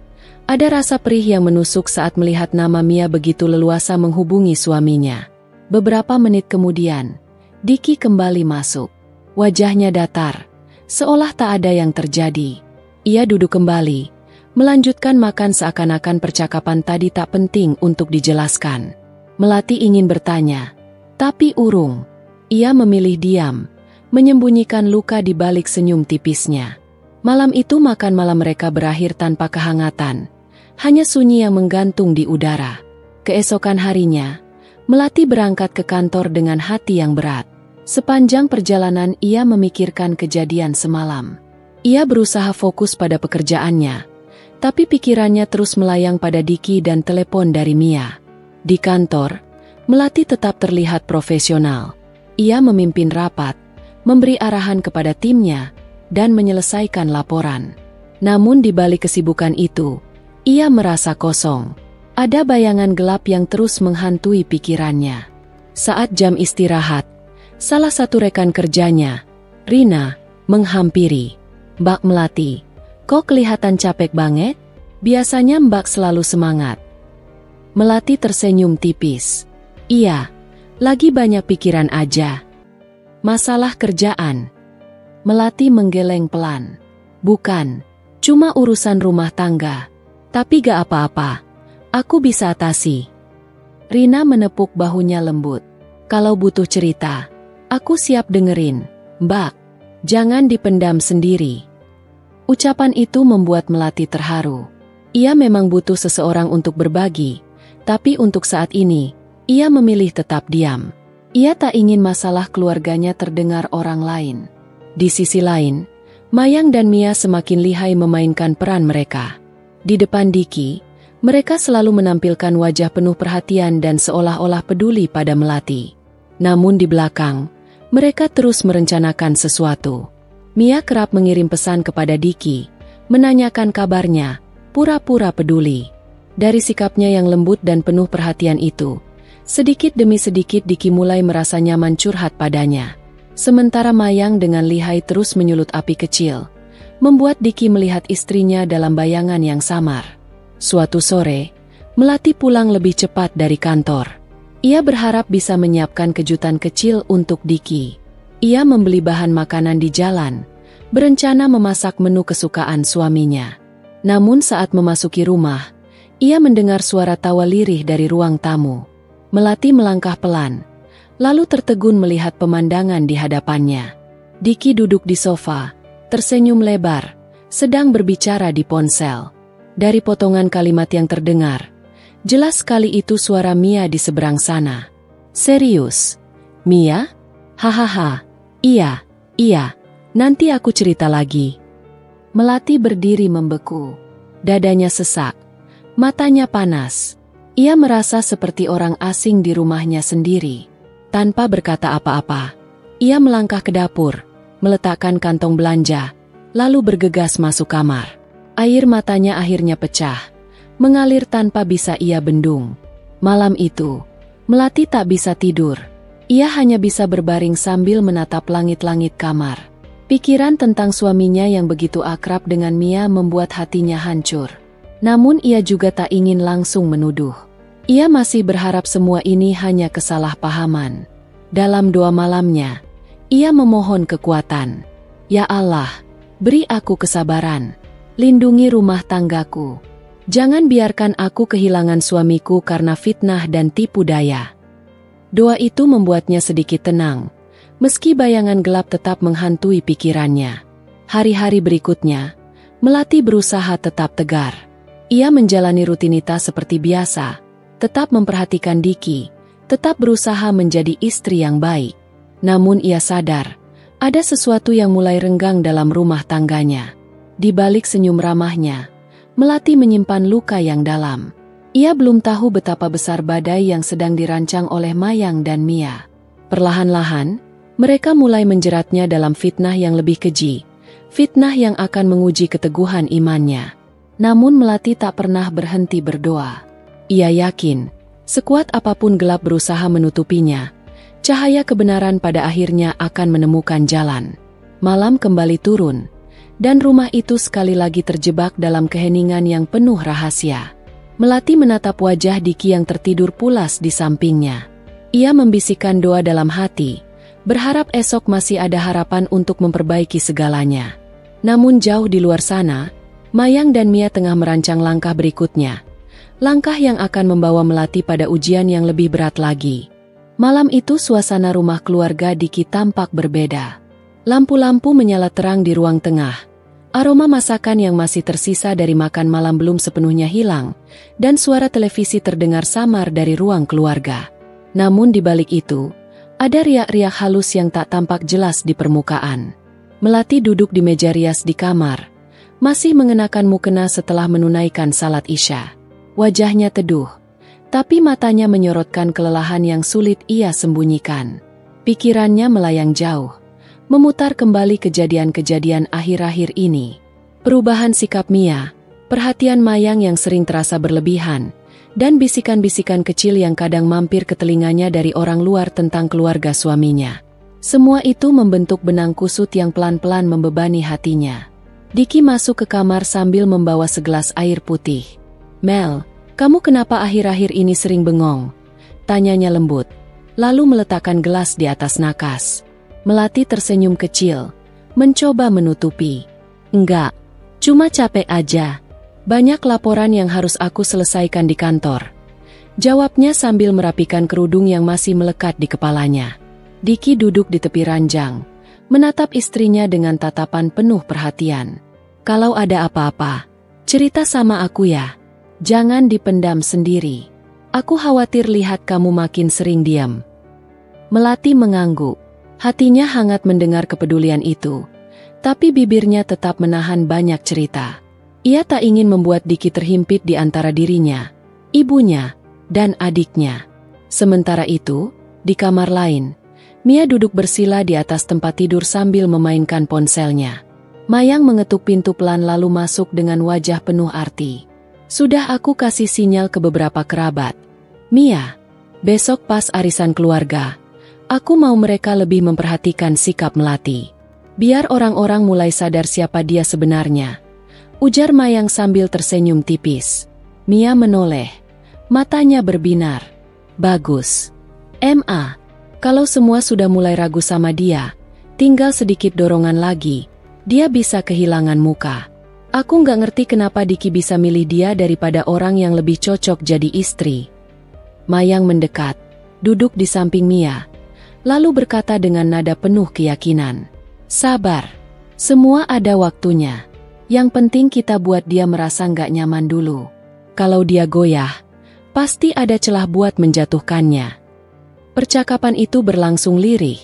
[SPEAKER 1] Ada rasa perih yang menusuk saat melihat nama Mia begitu leluasa menghubungi suaminya. Beberapa menit kemudian, Diki kembali masuk. Wajahnya datar, seolah tak ada yang terjadi. Ia duduk kembali, melanjutkan makan seakan-akan percakapan tadi tak penting untuk dijelaskan. Melati ingin bertanya, tapi urung. Ia memilih diam, menyembunyikan luka di balik senyum tipisnya. Malam itu makan malam mereka berakhir tanpa kehangatan. Hanya sunyi yang menggantung di udara. Keesokan harinya, Melati berangkat ke kantor dengan hati yang berat. Sepanjang perjalanan ia memikirkan kejadian semalam. Ia berusaha fokus pada pekerjaannya, tapi pikirannya terus melayang pada Diki dan telepon dari Mia. Di kantor, Melati tetap terlihat profesional. Ia memimpin rapat, memberi arahan kepada timnya, dan menyelesaikan laporan. Namun di balik kesibukan itu, Ia merasa kosong. Ada bayangan gelap yang terus menghantui pikirannya. Saat jam istirahat, salah satu rekan kerjanya, Rina, menghampiri. "Mbak Melati, kok kelihatan capek banget? Biasanya Mbak selalu semangat." Melati tersenyum tipis. "Iya, lagi banyak pikiran aja. Masalah kerjaan." Melati menggeleng pelan. "Bukan, cuma urusan rumah tangga. Tapi gak apa-apa, aku bisa atasi." Rina menepuk bahunya lembut. "Kalau butuh cerita, aku siap dengerin, Mbak. Jangan dipendam sendiri." Ucapan itu membuat Melati terharu. Ia memang butuh seseorang untuk berbagi, tapi untuk saat ini, ia memilih tetap diam. Ia tak ingin masalah keluarganya terdengar orang lain. Di sisi lain, Mayang dan Mia semakin lihai memainkan peran mereka. Di depan Diki, mereka selalu menampilkan wajah penuh perhatian dan seolah-olah peduli pada Melati. Namun di belakang, mereka terus merencanakan sesuatu. Mia kerap mengirim pesan kepada Diki, menanyakan kabarnya, pura-pura peduli. Dari sikapnya yang lembut dan penuh perhatian itu, sedikit demi sedikit Diki mulai merasa nyaman curhat padanya. Sementara Mayang dengan lihai terus menyulut api kecil, membuat Diki melihat istrinya dalam bayangan yang samar. Suatu sore, Melati pulang lebih cepat dari kantor. Ia berharap bisa menyiapkan kejutan kecil untuk Diki. Ia membeli bahan makanan di jalan, berencana memasak menu kesukaan suaminya. Namun saat memasuki rumah, ia mendengar suara tawa lirih dari ruang tamu. Melati melangkah pelan, lalu tertegun melihat pemandangan di hadapannya. Diki duduk di sofa, tersenyum lebar, sedang berbicara di ponsel. Dari potongan kalimat yang terdengar, jelas sekali itu suara Mia di seberang sana. "Serius? Mia? Hahaha, iya, nanti aku cerita lagi." Melati berdiri membeku. Dadanya sesak, matanya panas. Ia merasa seperti orang asing di rumahnya sendiri. Tanpa berkata apa-apa, ia melangkah ke dapur, meletakkan kantong belanja, lalu bergegas masuk kamar. Air matanya akhirnya pecah, mengalir tanpa bisa ia bendung. Malam itu, Melati tak bisa tidur. Ia hanya bisa berbaring sambil menatap langit-langit kamar. Pikiran tentang suaminya yang begitu akrab dengan Mia membuat hatinya hancur. Namun ia juga tak ingin langsung menuduh. Ia masih berharap semua ini hanya kesalahpahaman. Dalam doa malamnya, ia memohon kekuatan. "Ya Allah, beri aku kesabaran. Lindungi rumah tanggaku. Jangan biarkan aku kehilangan suamiku karena fitnah dan tipu daya." Doa itu membuatnya sedikit tenang, meski bayangan gelap tetap menghantui pikirannya. Hari-hari berikutnya, Melati berusaha tetap tegar. Ia menjalani rutinitas seperti biasa, tetap memperhatikan Diki, tetap berusaha menjadi istri yang baik. Namun ia sadar, ada sesuatu yang mulai renggang dalam rumah tangganya. Di balik senyum ramahnya, Melati menyimpan luka yang dalam. Ia belum tahu betapa besar badai yang sedang dirancang oleh Mayang dan Mia. Perlahan-lahan, mereka mulai menjeratnya dalam fitnah yang lebih keji, fitnah yang akan menguji keteguhan imannya. Namun Melati tak pernah berhenti berdoa. Ia yakin, sekuat apapun gelap berusaha menutupinya, cahaya kebenaran pada akhirnya akan menemukan jalan. Malam kembali turun, dan rumah itu sekali lagi terjebak dalam keheningan yang penuh rahasia. Melati menatap wajah Diki yang tertidur pulas di sampingnya. Ia membisikkan doa dalam hati, berharap esok masih ada harapan untuk memperbaiki segalanya. Namun jauh di luar sana, Mayang dan Mia tengah merancang langkah berikutnya. Langkah yang akan membawa Melati pada ujian yang lebih berat lagi. Malam itu suasana rumah keluarga Diki tampak berbeda. Lampu-lampu menyala terang di ruang tengah. Aroma masakan yang masih tersisa dari makan malam belum sepenuhnya hilang, dan suara televisi terdengar samar dari ruang keluarga. Namun di balik itu, ada riak-riak halus yang tak tampak jelas di permukaan. Melati duduk di meja rias di kamar, masih mengenakan mukena setelah menunaikan salat Isya. Wajahnya teduh, tapi matanya menyorotkan kelelahan yang sulit ia sembunyikan. Pikirannya melayang jauh, memutar kembali kejadian-kejadian akhir-akhir ini. Perubahan sikap Mia, Perhatian Mayang yang sering terasa berlebihan, dan bisikan-bisikan kecil yang kadang mampir ke telinganya dari orang luar tentang keluarga suaminya. Semua itu membentuk benang kusut yang pelan-pelan membebani hatinya. Diki masuk ke kamar sambil membawa segelas air putih. "Mel, kamu kenapa akhir-akhir ini sering bengong?" tanyanya lembut, lalu meletakkan gelas di atas nakas. Melati tersenyum kecil, mencoba menutupi. "Enggak, cuma capek aja. Banyak laporan yang harus aku selesaikan di kantor," jawabnya sambil merapikan kerudung yang masih melekat di kepalanya. Diki duduk di tepi ranjang, menatap istrinya dengan tatapan penuh perhatian. "Kalau ada apa-apa, cerita sama aku ya. Jangan dipendam sendiri. Aku khawatir lihat kamu makin sering diam." Melati mengangguk. Hatinya hangat mendengar kepedulian itu, tapi bibirnya tetap menahan banyak cerita. Ia tak ingin membuat Diki terhimpit di antara dirinya, ibunya, dan adiknya. Sementara itu, di kamar lain, Mia duduk bersila di atas tempat tidur sambil memainkan ponselnya. Mayang mengetuk pintu pelan lalu masuk dengan wajah penuh arti. "Sudah aku kasih sinyal ke beberapa kerabat. Mia, besok pas arisan keluarga, aku mau mereka lebih memperhatikan sikap Melati. Biar orang-orang mulai sadar siapa dia sebenarnya," ujar Mayang sambil tersenyum tipis. Mia menoleh, matanya berbinar. "Bagus. Ma, kalau semua sudah mulai ragu sama dia, tinggal sedikit dorongan lagi, dia bisa kehilangan muka. Aku nggak ngerti kenapa Diki bisa milih dia daripada orang yang lebih cocok jadi istri." Mayang mendekat, duduk di samping Mia, lalu berkata dengan nada penuh keyakinan, "Sabar, semua ada waktunya. Yang penting kita buat dia merasa nggak nyaman dulu. Kalau dia goyah, pasti ada celah buat menjatuhkannya." Percakapan itu berlangsung lirih,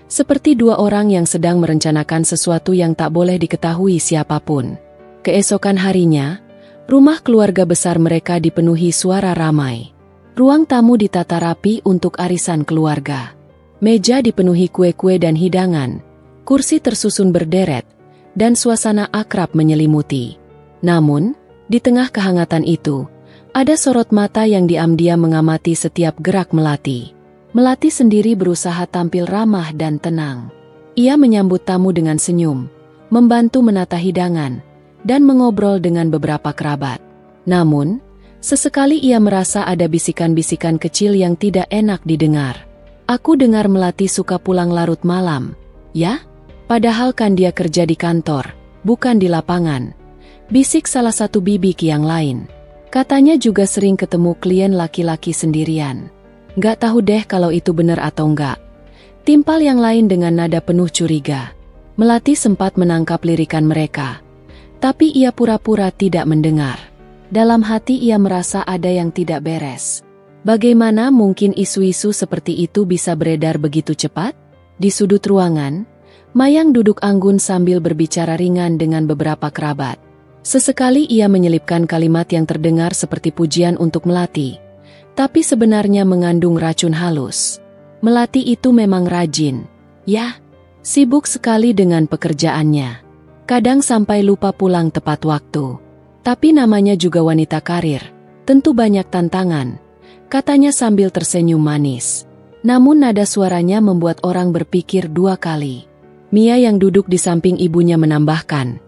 [SPEAKER 1] seperti dua orang yang sedang merencanakan sesuatu yang tak boleh diketahui siapapun. Keesokan harinya, rumah keluarga besar mereka dipenuhi suara ramai. Ruang tamu ditata rapi untuk arisan keluarga. Meja dipenuhi kue-kue dan hidangan, kursi tersusun berderet, dan suasana akrab menyelimuti. Namun, di tengah kehangatan itu, ada sorot mata yang diam-diam mengamati setiap gerak Melati. Melati sendiri berusaha tampil ramah dan tenang. Ia menyambut tamu dengan senyum, membantu menata hidangan, dan mengobrol dengan beberapa kerabat. Namun, sesekali ia merasa ada bisikan-bisikan kecil yang tidak enak didengar. "Aku dengar Melati suka pulang larut malam, ya? Padahal kan dia kerja di kantor, bukan di lapangan," bisik salah satu bibik yang lain. "Katanya juga sering ketemu klien laki-laki sendirian." "Nggak tahu deh kalau itu benar atau enggak," timpal yang lain dengan nada penuh curiga. Melati sempat menangkap lirikan mereka, tapi ia pura-pura tidak mendengar. Dalam hati ia merasa ada yang tidak beres. Bagaimana mungkin isu-isu seperti itu bisa beredar begitu cepat? Di sudut ruangan, Mayang duduk anggun sambil berbicara ringan dengan beberapa kerabat. Sesekali ia menyelipkan kalimat yang terdengar seperti pujian untuk Melati, tapi sebenarnya mengandung racun halus. Melati itu memang rajin, ya, sibuk sekali dengan pekerjaannya. Kadang sampai lupa pulang tepat waktu. Tapi namanya juga wanita karir, tentu banyak tantangan, katanya sambil tersenyum manis. Namun nada suaranya membuat orang berpikir dua kali. Mia yang duduk di samping ibunya menambahkan,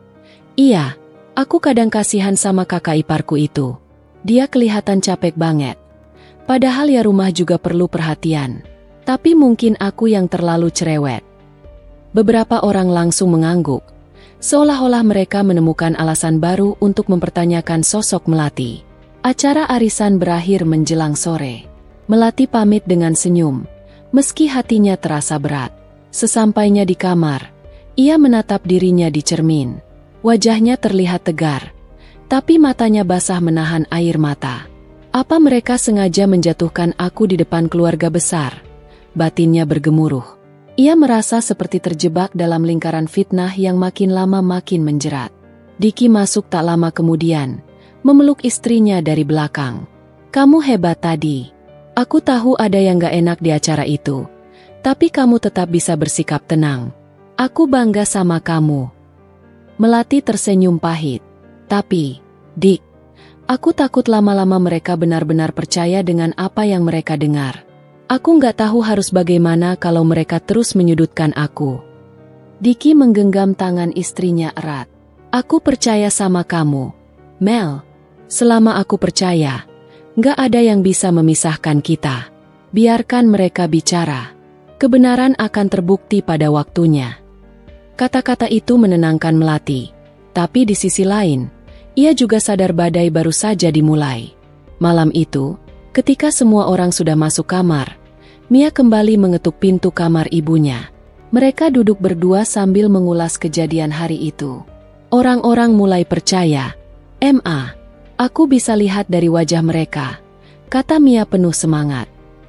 [SPEAKER 1] "Iya, aku kadang kasihan sama kakak iparku itu. Dia kelihatan capek banget. Padahal ya rumah juga perlu perhatian. Tapi mungkin aku yang terlalu cerewet." Beberapa orang langsung mengangguk, seolah-olah mereka menemukan alasan baru untuk mempertanyakan sosok Melati. Acara arisan berakhir menjelang sore. Melati pamit dengan senyum, meski hatinya terasa berat. Sesampainya di kamar, ia menatap dirinya di cermin. Wajahnya terlihat tegar, tapi matanya basah menahan air mata. "Apa mereka sengaja menjatuhkan aku di depan keluarga besar?" batinnya bergemuruh. Ia merasa seperti terjebak dalam lingkaran fitnah yang makin lama makin menjerat. Diki masuk tak lama kemudian, memeluk istrinya dari belakang. "Kamu hebat tadi. Aku tahu ada yang gak enak di acara itu, tapi kamu tetap bisa bersikap tenang. Aku bangga sama kamu." Melati tersenyum pahit. "Tapi, Dik, aku takut lama-lama mereka benar-benar percaya dengan apa yang mereka dengar. Aku nggak tahu harus bagaimana kalau mereka terus menyudutkan aku. Diki menggenggam tangan istrinya erat. Aku percaya sama kamu, Mel. Selama aku percaya, nggak ada yang bisa memisahkan kita. Biarkan mereka bicara. Kebenaran akan terbukti pada waktunya. Kata-kata itu menenangkan Melati. Tapi di sisi lain, ia juga sadar badai baru saja dimulai. Malam itu, ketika semua orang sudah masuk kamar, Mia kembali mengetuk pintu kamar ibunya. Mereka duduk berdua sambil mengulas kejadian hari itu. Orang-orang mulai percaya. "Ma, aku bisa lihat dari wajah mereka," kata Mia penuh semangat.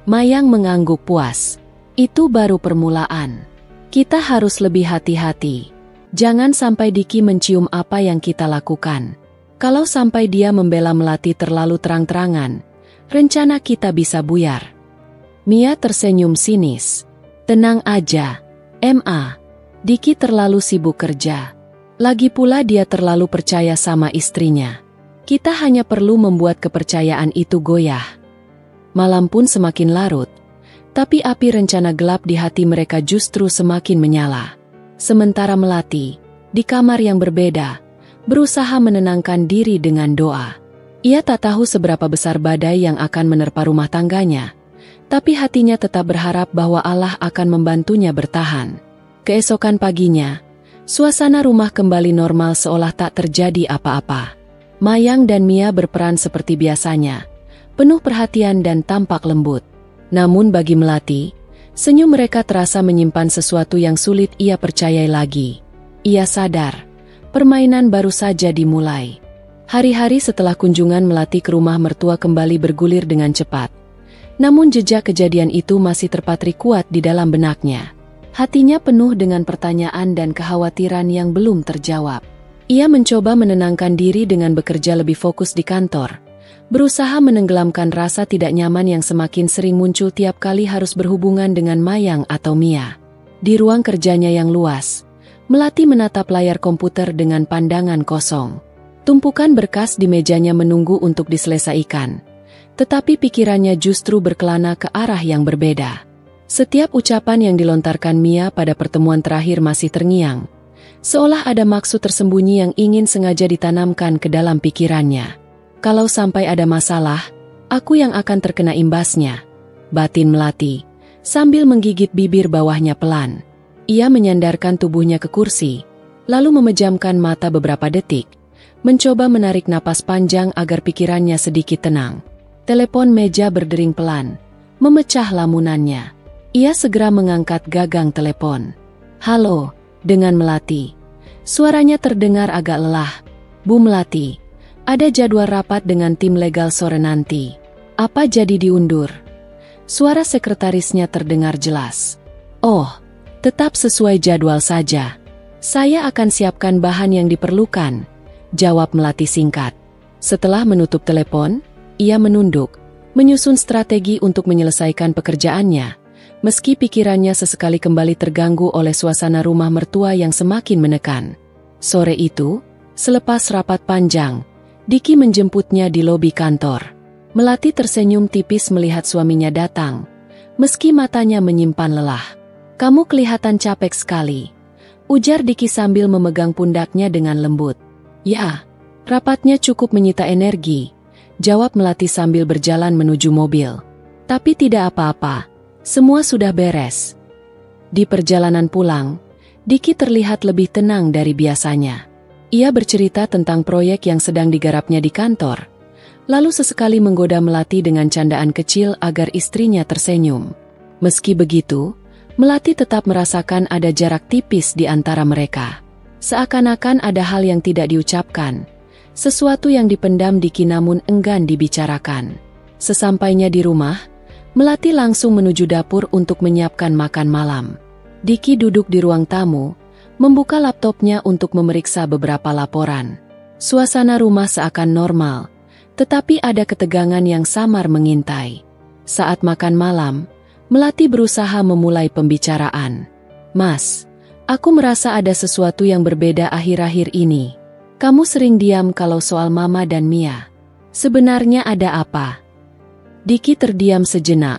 [SPEAKER 1] Mayang mengangguk puas. "Itu baru permulaan. Kita harus lebih hati-hati. Jangan sampai Diki mencium apa yang kita lakukan. Kalau sampai dia membela Melati terlalu terang-terangan, rencana kita bisa buyar." Mia tersenyum sinis. "Tenang aja, Ma. Diki terlalu sibuk kerja. Lagi pula dia terlalu percaya sama istrinya. Kita hanya perlu membuat kepercayaan itu goyah." Malam pun semakin larut, tapi api rencana gelap di hati mereka justru semakin menyala. Sementara Melati, di kamar yang berbeda, berusaha menenangkan diri dengan doa. Ia tak tahu seberapa besar badai yang akan menerpa rumah tangganya, tapi hatinya tetap berharap bahwa Allah akan membantunya bertahan. Keesokan paginya, suasana rumah kembali normal seolah tak terjadi apa-apa. Mayang dan Mia berperan seperti biasanya, penuh perhatian dan tampak lembut. Namun bagi Melati, senyum mereka terasa menyimpan sesuatu yang sulit ia percayai lagi. Ia sadar, permainan baru saja dimulai. Hari-hari setelah kunjungan Melati ke rumah mertua kembali bergulir dengan cepat. Namun jejak kejadian itu masih terpatri kuat di dalam benaknya. Hatinya penuh dengan pertanyaan dan kekhawatiran yang belum terjawab. Ia mencoba menenangkan diri dengan bekerja lebih fokus di kantor, berusaha menenggelamkan rasa tidak nyaman yang semakin sering muncul tiap kali harus berhubungan dengan Mayang atau Mia. Di ruang kerjanya yang luas, Melati menatap layar komputer dengan pandangan kosong. Tumpukan berkas di mejanya menunggu untuk diselesaikan, tetapi pikirannya justru berkelana ke arah yang berbeda. Setiap ucapan yang dilontarkan Mia pada pertemuan terakhir masih terngiang, seolah ada maksud tersembunyi yang ingin sengaja ditanamkan ke dalam pikirannya. "Kalau sampai ada masalah, aku yang akan terkena imbasnya," batin Melati, sambil menggigit bibir bawahnya pelan. Ia menyandarkan tubuhnya ke kursi, lalu memejamkan mata beberapa detik, mencoba menarik napas panjang agar pikirannya sedikit tenang. Telepon meja berdering pelan, memecah lamunannya. Ia segera mengangkat gagang telepon. "Halo," dengan Melati. Suaranya terdengar agak lelah. "Bu Melati, ada jadwal rapat dengan tim legal sore nanti. Apa jadi diundur?" Suara sekretarisnya terdengar jelas. "Oh, tetap sesuai jadwal saja. Saya akan siapkan bahan yang diperlukan," jawab Melati singkat. Setelah menutup telepon, ia menunduk, menyusun strategi untuk menyelesaikan pekerjaannya, meski pikirannya sesekali kembali terganggu oleh suasana rumah mertua yang semakin menekan. Sore itu, selepas rapat panjang, Diki menjemputnya di lobi kantor. Melati tersenyum tipis melihat suaminya datang, meski matanya menyimpan lelah. "Kamu kelihatan capek sekali," ujar Diki sambil memegang pundaknya dengan lembut. "Ya, rapatnya cukup menyita energi," jawab Melati sambil berjalan menuju mobil. "Tapi tidak apa-apa, semua sudah beres." Di perjalanan pulang, Diki terlihat lebih tenang dari biasanya. Ia bercerita tentang proyek yang sedang digarapnya di kantor, lalu sesekali menggoda Melati dengan candaan kecil agar istrinya tersenyum. Meski begitu, Melati tetap merasakan ada jarak tipis di antara mereka. Seakan-akan ada hal yang tidak diucapkan, sesuatu yang dipendam Diki namun enggan dibicarakan. Sesampainya di rumah, Melati langsung menuju dapur untuk menyiapkan makan malam. Diki duduk di ruang tamu, membuka laptopnya untuk memeriksa beberapa laporan. Suasana rumah seakan normal, tetapi ada ketegangan yang samar mengintai. Saat makan malam, Melati berusaha memulai pembicaraan. "Mas, aku merasa ada sesuatu yang berbeda akhir-akhir ini." Kamu sering diam kalau soal Mama dan Mia. Sebenarnya ada apa? Diki terdiam sejenak,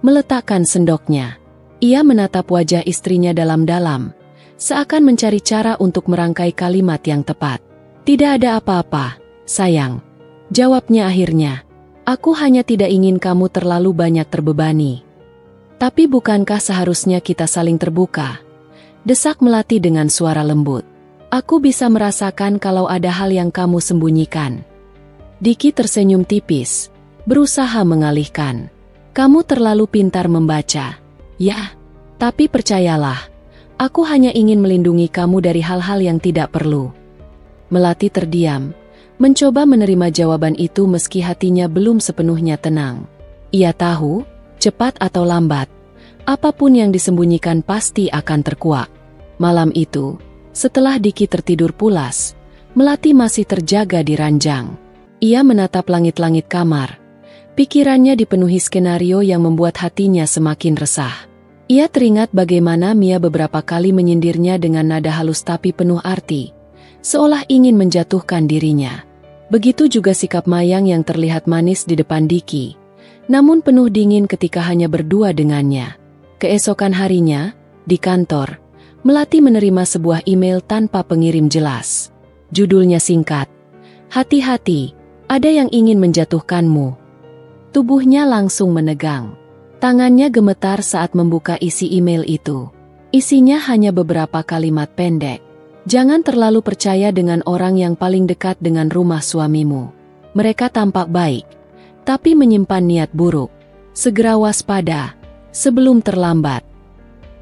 [SPEAKER 1] meletakkan sendoknya. Ia menatap wajah istrinya dalam-dalam, seakan mencari cara untuk merangkai kalimat yang tepat. Tidak ada apa-apa, sayang. Jawabnya akhirnya. Aku hanya tidak ingin kamu terlalu banyak terbebani. Tapi bukankah seharusnya kita saling terbuka? Desak Melati dengan suara lembut. Aku bisa merasakan kalau ada hal yang kamu sembunyikan. Diki tersenyum tipis, berusaha mengalihkan. Kamu terlalu pintar membaca. Ya, tapi percayalah, aku hanya ingin melindungi kamu dari hal-hal yang tidak perlu. Melati terdiam, mencoba menerima jawaban itu meski hatinya belum sepenuhnya tenang. Ia tahu, cepat atau lambat, apapun yang disembunyikan pasti akan terkuak. Malam itu, setelah Diki tertidur pulas, Melati masih terjaga di ranjang. Ia menatap langit-langit kamar. Pikirannya dipenuhi skenario yang membuat hatinya semakin resah. Ia teringat bagaimana Mia beberapa kali menyindirnya dengan nada halus tapi penuh arti, seolah ingin menjatuhkan dirinya. Begitu juga sikap Mayang yang terlihat manis di depan Diki, namun penuh dingin ketika hanya berdua dengannya. Keesokan harinya, di kantor, Melati menerima sebuah email tanpa pengirim jelas. Judulnya singkat, "Hati-hati, ada yang ingin menjatuhkanmu." Tubuhnya langsung menegang. Tangannya gemetar saat membuka isi email itu. Isinya hanya beberapa kalimat pendek. Jangan terlalu percaya dengan orang yang paling dekat dengan rumah suamimu. Mereka tampak baik, tapi menyimpan niat buruk. Segera waspada, sebelum terlambat.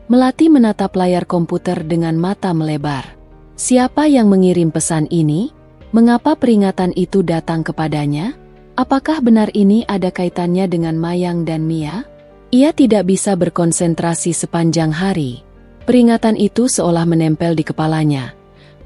[SPEAKER 1] Melati menatap layar komputer dengan mata melebar. Siapa yang mengirim pesan ini? Mengapa peringatan itu datang kepadanya? Apakah benar ini ada kaitannya dengan Mayang dan Mia? Ia tidak bisa berkonsentrasi sepanjang hari. Peringatan itu seolah menempel di kepalanya,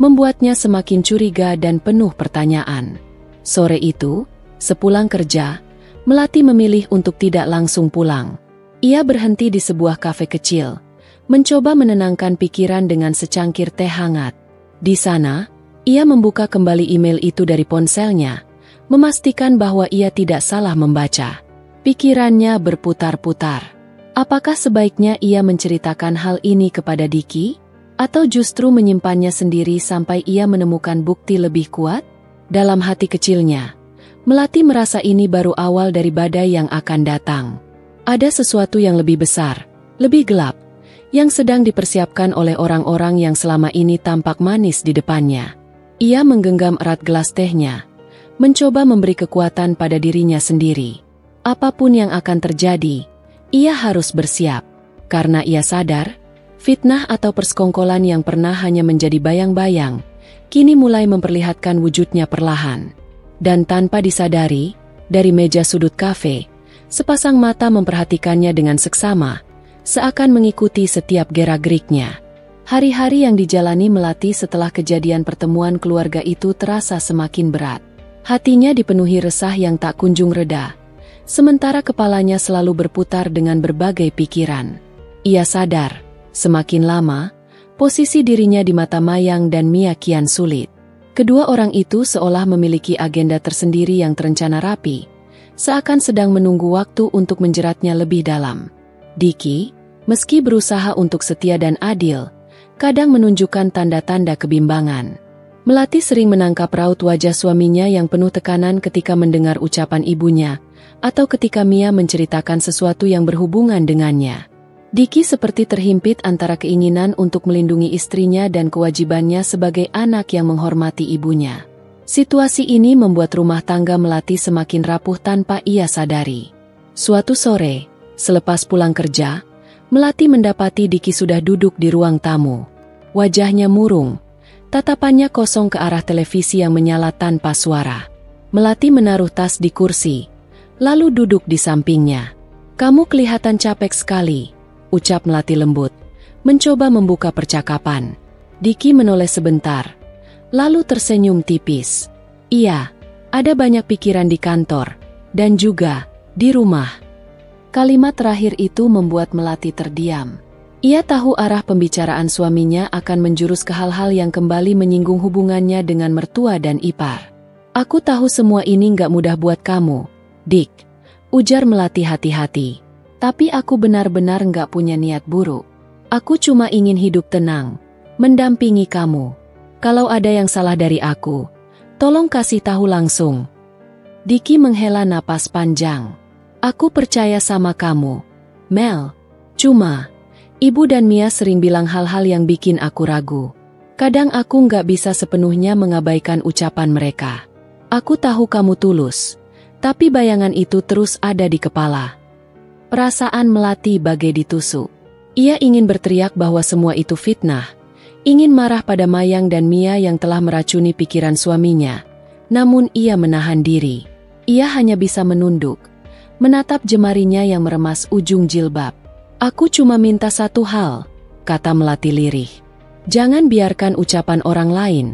[SPEAKER 1] membuatnya semakin curiga dan penuh pertanyaan. Sore itu, sepulang kerja, Melati memilih untuk tidak langsung pulang. Ia berhenti di sebuah kafe kecil, mencoba menenangkan pikiran dengan secangkir teh hangat. Di sana, ia membuka kembali email itu dari ponselnya, memastikan bahwa ia tidak salah membaca. Pikirannya berputar-putar. Apakah sebaiknya ia menceritakan hal ini kepada Diki? Atau justru menyimpannya sendiri sampai ia menemukan bukti lebih kuat? Dalam hati kecilnya, Melati merasa ini baru awal dari badai yang akan datang. Ada sesuatu yang lebih besar, lebih gelap, yang sedang dipersiapkan oleh orang-orang yang selama ini tampak manis di depannya. Ia menggenggam erat gelas tehnya, mencoba memberi kekuatan pada dirinya sendiri. Apapun yang akan terjadi, ia harus bersiap. Karena ia sadar, fitnah atau persekongkolan yang pernah hanya menjadi bayang-bayang, kini mulai memperlihatkan wujudnya perlahan. Dan tanpa disadari, dari meja sudut kafe, sepasang mata memperhatikannya dengan seksama, seakan mengikuti setiap gerak-geriknya. Hari-hari yang dijalani Melati setelah kejadian pertemuan keluarga itu terasa semakin berat. Hatinya dipenuhi resah yang tak kunjung reda, sementara kepalanya selalu berputar dengan berbagai pikiran. Ia sadar, semakin lama, posisi dirinya di mata Mayang dan Mia kian sulit. Kedua orang itu seolah memiliki agenda tersendiri yang terencana rapi, seakan sedang menunggu waktu untuk menjeratnya lebih dalam. Diki, meski berusaha untuk setia dan adil, kadang menunjukkan tanda-tanda kebimbangan. Melati sering menangkap raut wajah suaminya yang penuh tekanan ketika mendengar ucapan ibunya, atau ketika Mia menceritakan sesuatu yang berhubungan dengannya. Diki seperti terhimpit antara keinginan untuk melindungi istrinya dan kewajibannya sebagai anak yang menghormati ibunya. Situasi ini membuat rumah tangga Melati semakin rapuh tanpa ia sadari. Suatu sore, selepas pulang kerja, Melati mendapati Diki sudah duduk di ruang tamu. Wajahnya murung, tatapannya kosong ke arah televisi yang menyala tanpa suara. Melati menaruh tas di kursi, lalu duduk di sampingnya. "Kamu kelihatan capek sekali," ucap Melati lembut, mencoba membuka percakapan. Diki menoleh sebentar, lalu tersenyum tipis. "Iya, ada banyak pikiran di kantor, dan juga di rumah." Kalimat terakhir itu membuat Melati terdiam. Ia tahu arah pembicaraan suaminya akan menjurus ke hal-hal yang kembali menyinggung hubungannya dengan mertua dan ipar. Aku tahu semua ini nggak mudah buat kamu, Dick, ujar Melati hati-hati. Tapi aku benar-benar nggak punya niat buruk. Aku cuma ingin hidup tenang, mendampingi kamu. Kalau ada yang salah dari aku, tolong kasih tahu langsung. Dicky menghela napas panjang. Aku percaya sama kamu, Mel. Cuma, Ibu dan Mia sering bilang hal-hal yang bikin aku ragu. Kadang aku nggak bisa sepenuhnya mengabaikan ucapan mereka. Aku tahu kamu tulus, tapi bayangan itu terus ada di kepala. Perasaan Melati bagai ditusuk. Ia ingin berteriak bahwa semua itu fitnah, ingin marah pada Mayang dan Mia yang telah meracuni pikiran suaminya. Namun ia menahan diri. Ia hanya bisa menunduk, menatap jemarinya yang meremas ujung jilbab. Aku cuma minta satu hal, kata Melati lirih. Jangan biarkan ucapan orang lain,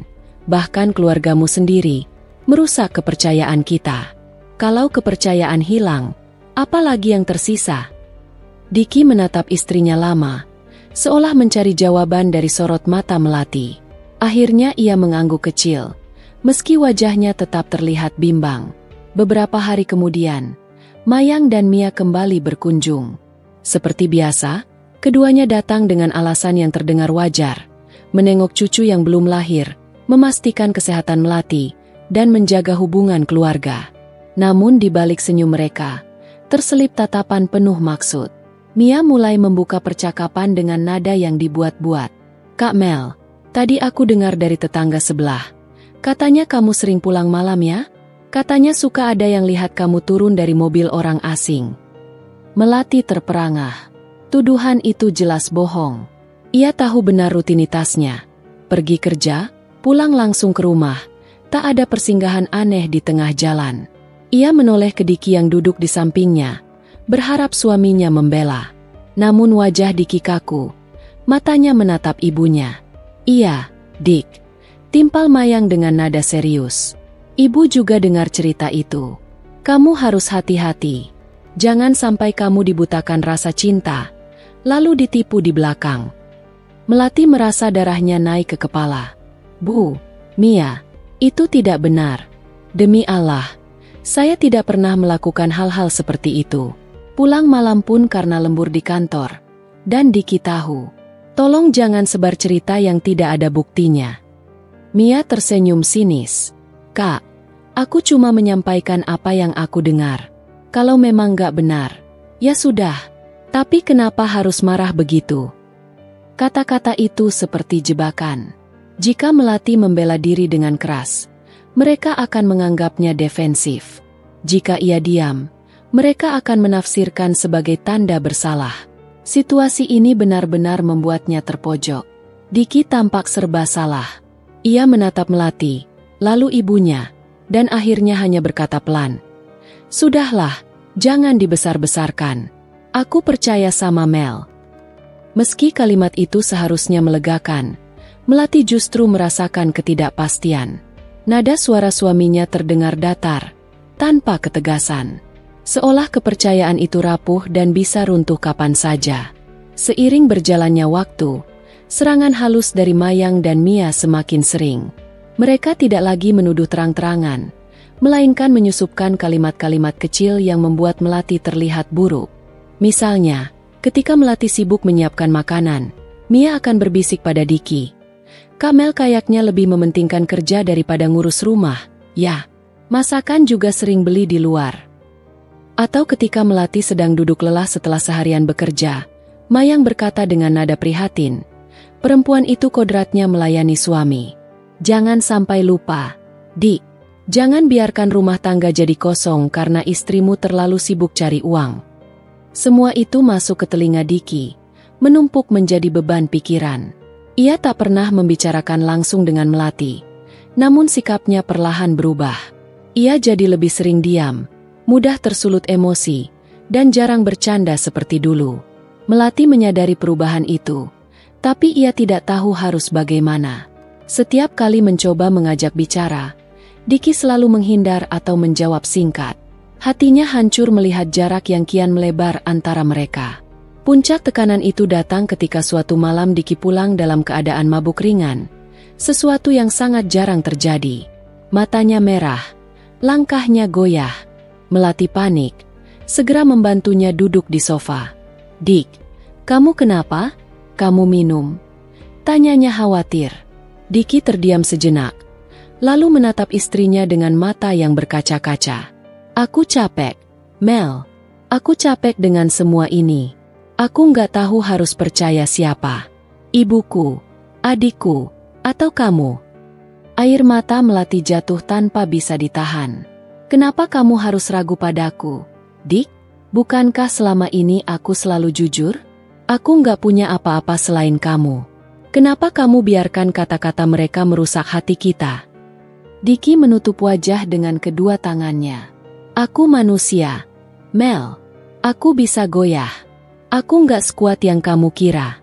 [SPEAKER 1] bahkan keluargamu sendiri, merusak kepercayaan kita. Kalau kepercayaan hilang, apa lagi yang tersisa? Dicky menatap istrinya lama, seolah mencari jawaban dari sorot mata Melati. Akhirnya ia mengangguk kecil, meski wajahnya tetap terlihat bimbang. Beberapa hari kemudian, Mayang dan Mia kembali berkunjung. Seperti biasa, keduanya datang dengan alasan yang terdengar wajar, menengok cucu yang belum lahir, memastikan kesehatan Melati, dan menjaga hubungan keluarga. Namun di balik senyum mereka, terselip tatapan penuh maksud. Mia mulai membuka percakapan dengan nada yang dibuat-buat. Kak Mel, tadi aku dengar dari tetangga sebelah. Katanya kamu sering pulang malam ya? Katanya suka ada yang lihat kamu turun dari mobil orang asing. Melati terperangah. Tuduhan itu jelas bohong. Ia tahu benar rutinitasnya. Pergi kerja, pulang langsung ke rumah. Tak ada persinggahan aneh di tengah jalan. Ia menoleh ke Dicky yang duduk di sampingnya, berharap suaminya membela. Namun wajah Dicky kaku. Matanya menatap ibunya. Iya, Dick. Timpal Mayang dengan nada serius. Ibu juga dengar cerita itu. Kamu harus hati-hati. Jangan sampai kamu dibutakan rasa cinta, lalu ditipu di belakang. Melati merasa darahnya naik ke kepala. Bu, Mia, itu tidak benar. Demi Allah, saya tidak pernah melakukan hal-hal seperti itu. Pulang malam pun karena lembur di kantor. Dan Dicky tahu. Tolong jangan sebar cerita yang tidak ada buktinya. Mia tersenyum sinis. Kak, aku cuma menyampaikan apa yang aku dengar. Kalau memang gak benar, ya sudah. Tapi kenapa harus marah begitu? Kata-kata itu seperti jebakan. Jika Melati membela diri dengan keras, mereka akan menganggapnya defensif. Jika ia diam, mereka akan menafsirkan sebagai tanda bersalah. Situasi ini benar-benar membuatnya terpojok. Dicky tampak serba salah. Ia menatap Melati, lalu ibunya, dan akhirnya hanya berkata pelan. Sudahlah, jangan dibesar-besarkan. Aku percaya sama Mel. Meski kalimat itu seharusnya melegakan, Melati justru merasakan ketidakpastian. Nada suara suaminya terdengar datar, tanpa ketegasan. Seolah kepercayaan itu rapuh dan bisa runtuh kapan saja. Seiring berjalannya waktu, serangan halus dari Mayang dan Mia semakin sering. Mereka tidak lagi menuduh terang-terangan, melainkan menyusupkan kalimat-kalimat kecil yang membuat Melati terlihat buruk. Misalnya, ketika Melati sibuk menyiapkan makanan, Mia akan berbisik pada Dicky. Kak Mel kayaknya lebih mementingkan kerja daripada ngurus rumah. Ya, masakan juga sering beli di luar. Atau ketika Melati sedang duduk lelah setelah seharian bekerja, Mayang berkata dengan nada prihatin, perempuan itu kodratnya melayani suami. Jangan sampai lupa, Dik. Jangan biarkan rumah tangga jadi kosong karena istrimu terlalu sibuk cari uang. Semua itu masuk ke telinga Dicky, menumpuk menjadi beban pikiran. Ia tak pernah membicarakan langsung dengan Melati, namun sikapnya perlahan berubah. Ia jadi lebih sering diam, mudah tersulut emosi, dan jarang bercanda seperti dulu. Melati menyadari perubahan itu, tapi ia tidak tahu harus bagaimana. Setiap kali mencoba mengajak bicara, Dicky selalu menghindar atau menjawab singkat. Hatinya hancur melihat jarak yang kian melebar antara mereka. Puncak tekanan itu datang ketika suatu malam Diki pulang dalam keadaan mabuk ringan, sesuatu yang sangat jarang terjadi. Matanya merah, langkahnya goyah. Melati panik, segera membantunya duduk di sofa. "Dik, kamu kenapa? Kamu minum?" tanyanya khawatir. Diki terdiam sejenak, lalu menatap istrinya dengan mata yang berkaca-kaca. "Aku capek, Mel. Aku capek dengan semua ini. Aku nggak tahu harus percaya siapa. Ibuku, adikku, atau kamu." Air mata Melati jatuh tanpa bisa ditahan. "Kenapa kamu harus ragu padaku, Dik? Bukankah selama ini aku selalu jujur? Aku nggak punya apa-apa selain kamu. Kenapa kamu biarkan kata-kata mereka merusak hati kita?" Diki menutup wajah dengan kedua tangannya. "Aku manusia, Mel. Aku bisa goyah. Aku nggak sekuat yang kamu kira."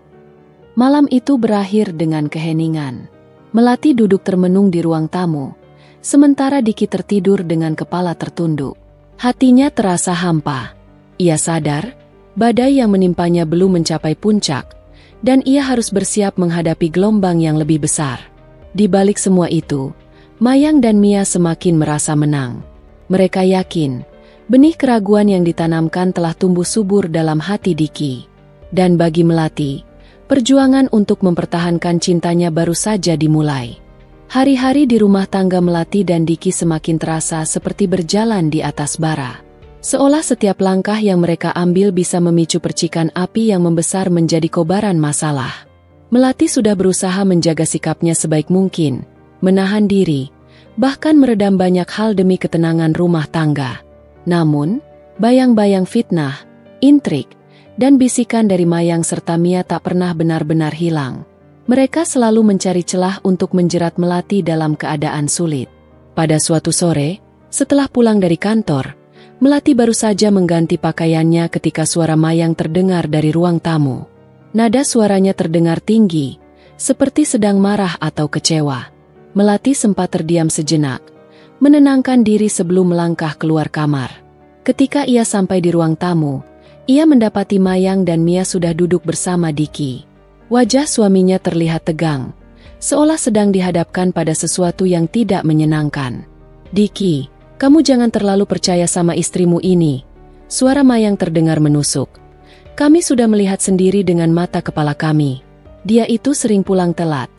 [SPEAKER 1] Malam itu berakhir dengan keheningan. Melati duduk termenung di ruang tamu, sementara Diki tertidur dengan kepala tertunduk. Hatinya terasa hampa. Ia sadar, badai yang menimpanya belum mencapai puncak, dan ia harus bersiap menghadapi gelombang yang lebih besar. Di balik semua itu, Mayang dan Mia semakin merasa menang. Mereka yakin, benih keraguan yang ditanamkan telah tumbuh subur dalam hati Diki. Dan bagi Melati, perjuangan untuk mempertahankan cintanya baru saja dimulai. Hari-hari di rumah tangga Melati dan Diki semakin terasa seperti berjalan di atas bara. Seolah setiap langkah yang mereka ambil bisa memicu percikan api yang membesar menjadi kobaran masalah. Melati sudah berusaha menjaga sikapnya sebaik mungkin, menahan diri, bahkan meredam banyak hal demi ketenangan rumah tangga. Namun, bayang-bayang fitnah, intrik, dan bisikan dari Mayang serta Mia tak pernah benar-benar hilang. Mereka selalu mencari celah untuk menjerat Melati dalam keadaan sulit. Pada suatu sore, setelah pulang dari kantor, Melati baru saja mengganti pakaiannya ketika suara Mayang terdengar dari ruang tamu. Nada suaranya terdengar tinggi, seperti sedang marah atau kecewa. Melati sempat terdiam sejenak, menenangkan diri sebelum melangkah keluar kamar. Ketika ia sampai di ruang tamu, ia mendapati Mayang dan Mia sudah duduk bersama Diki. Wajah suaminya terlihat tegang, seolah sedang dihadapkan pada sesuatu yang tidak menyenangkan. "Diki, kamu jangan terlalu percaya sama istrimu ini." Suara Mayang terdengar menusuk. "Kami sudah melihat sendiri dengan mata kepala kami. Dia itu sering pulang telat.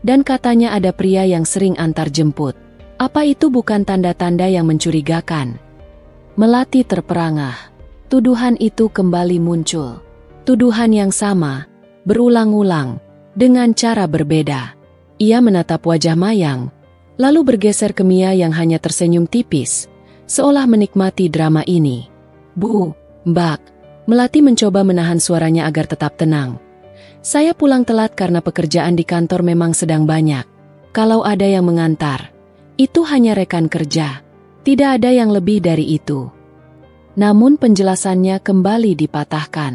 [SPEAKER 1] Dan katanya ada pria yang sering antar jemput. Apa itu bukan tanda-tanda yang mencurigakan?" Melati terperangah. Tuduhan itu kembali muncul. Tuduhan yang sama, berulang-ulang, dengan cara berbeda. Ia menatap wajah Mayang, lalu bergeser ke Mia yang hanya tersenyum tipis, seolah menikmati drama ini. "Bu, Mbak." Melati mencoba menahan suaranya agar tetap tenang. "Saya pulang telat karena pekerjaan di kantor memang sedang banyak. Kalau ada yang mengantar, itu hanya rekan kerja. Tidak ada yang lebih dari itu." Namun penjelasannya kembali dipatahkan.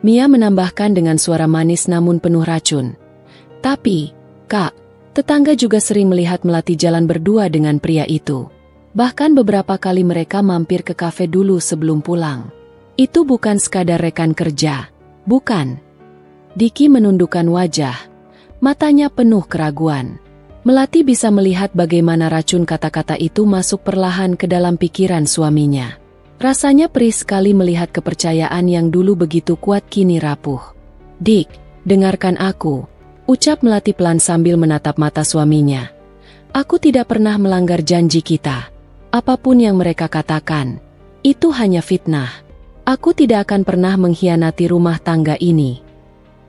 [SPEAKER 1] Mia menambahkan dengan suara manis namun penuh racun. "Tapi, Kak, tetangga juga sering melihat Melati jalan berdua dengan pria itu. Bahkan beberapa kali mereka mampir ke kafe dulu sebelum pulang. Itu bukan sekadar rekan kerja, bukan?" Diki menundukkan wajah, matanya penuh keraguan. Melati bisa melihat bagaimana racun kata-kata itu masuk perlahan ke dalam pikiran suaminya. Rasanya perih sekali melihat kepercayaan yang dulu begitu kuat kini rapuh. "Dik, dengarkan aku," ucap Melati pelan sambil menatap mata suaminya. "Aku tidak pernah melanggar janji kita. Apapun yang mereka katakan, itu hanya fitnah. Aku tidak akan pernah mengkhianati rumah tangga ini."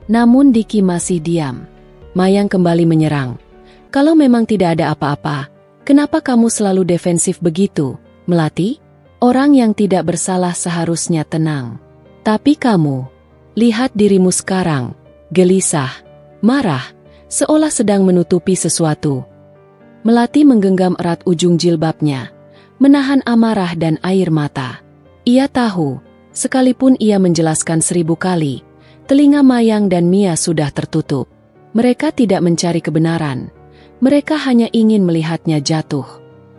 [SPEAKER 1] Namun Diki masih diam. Mayang kembali menyerang. "Kalau memang tidak ada apa-apa, kenapa kamu selalu defensif begitu, Melati? Orang yang tidak bersalah seharusnya tenang. Tapi kamu, lihat dirimu sekarang, gelisah, marah, seolah sedang menutupi sesuatu." Melati menggenggam erat ujung jilbabnya, menahan amarah dan air mata. Ia tahu, sekalipun ia menjelaskan 1000 kali, telinga Mayang dan Mia sudah tertutup. Mereka tidak mencari kebenaran, mereka hanya ingin melihatnya jatuh.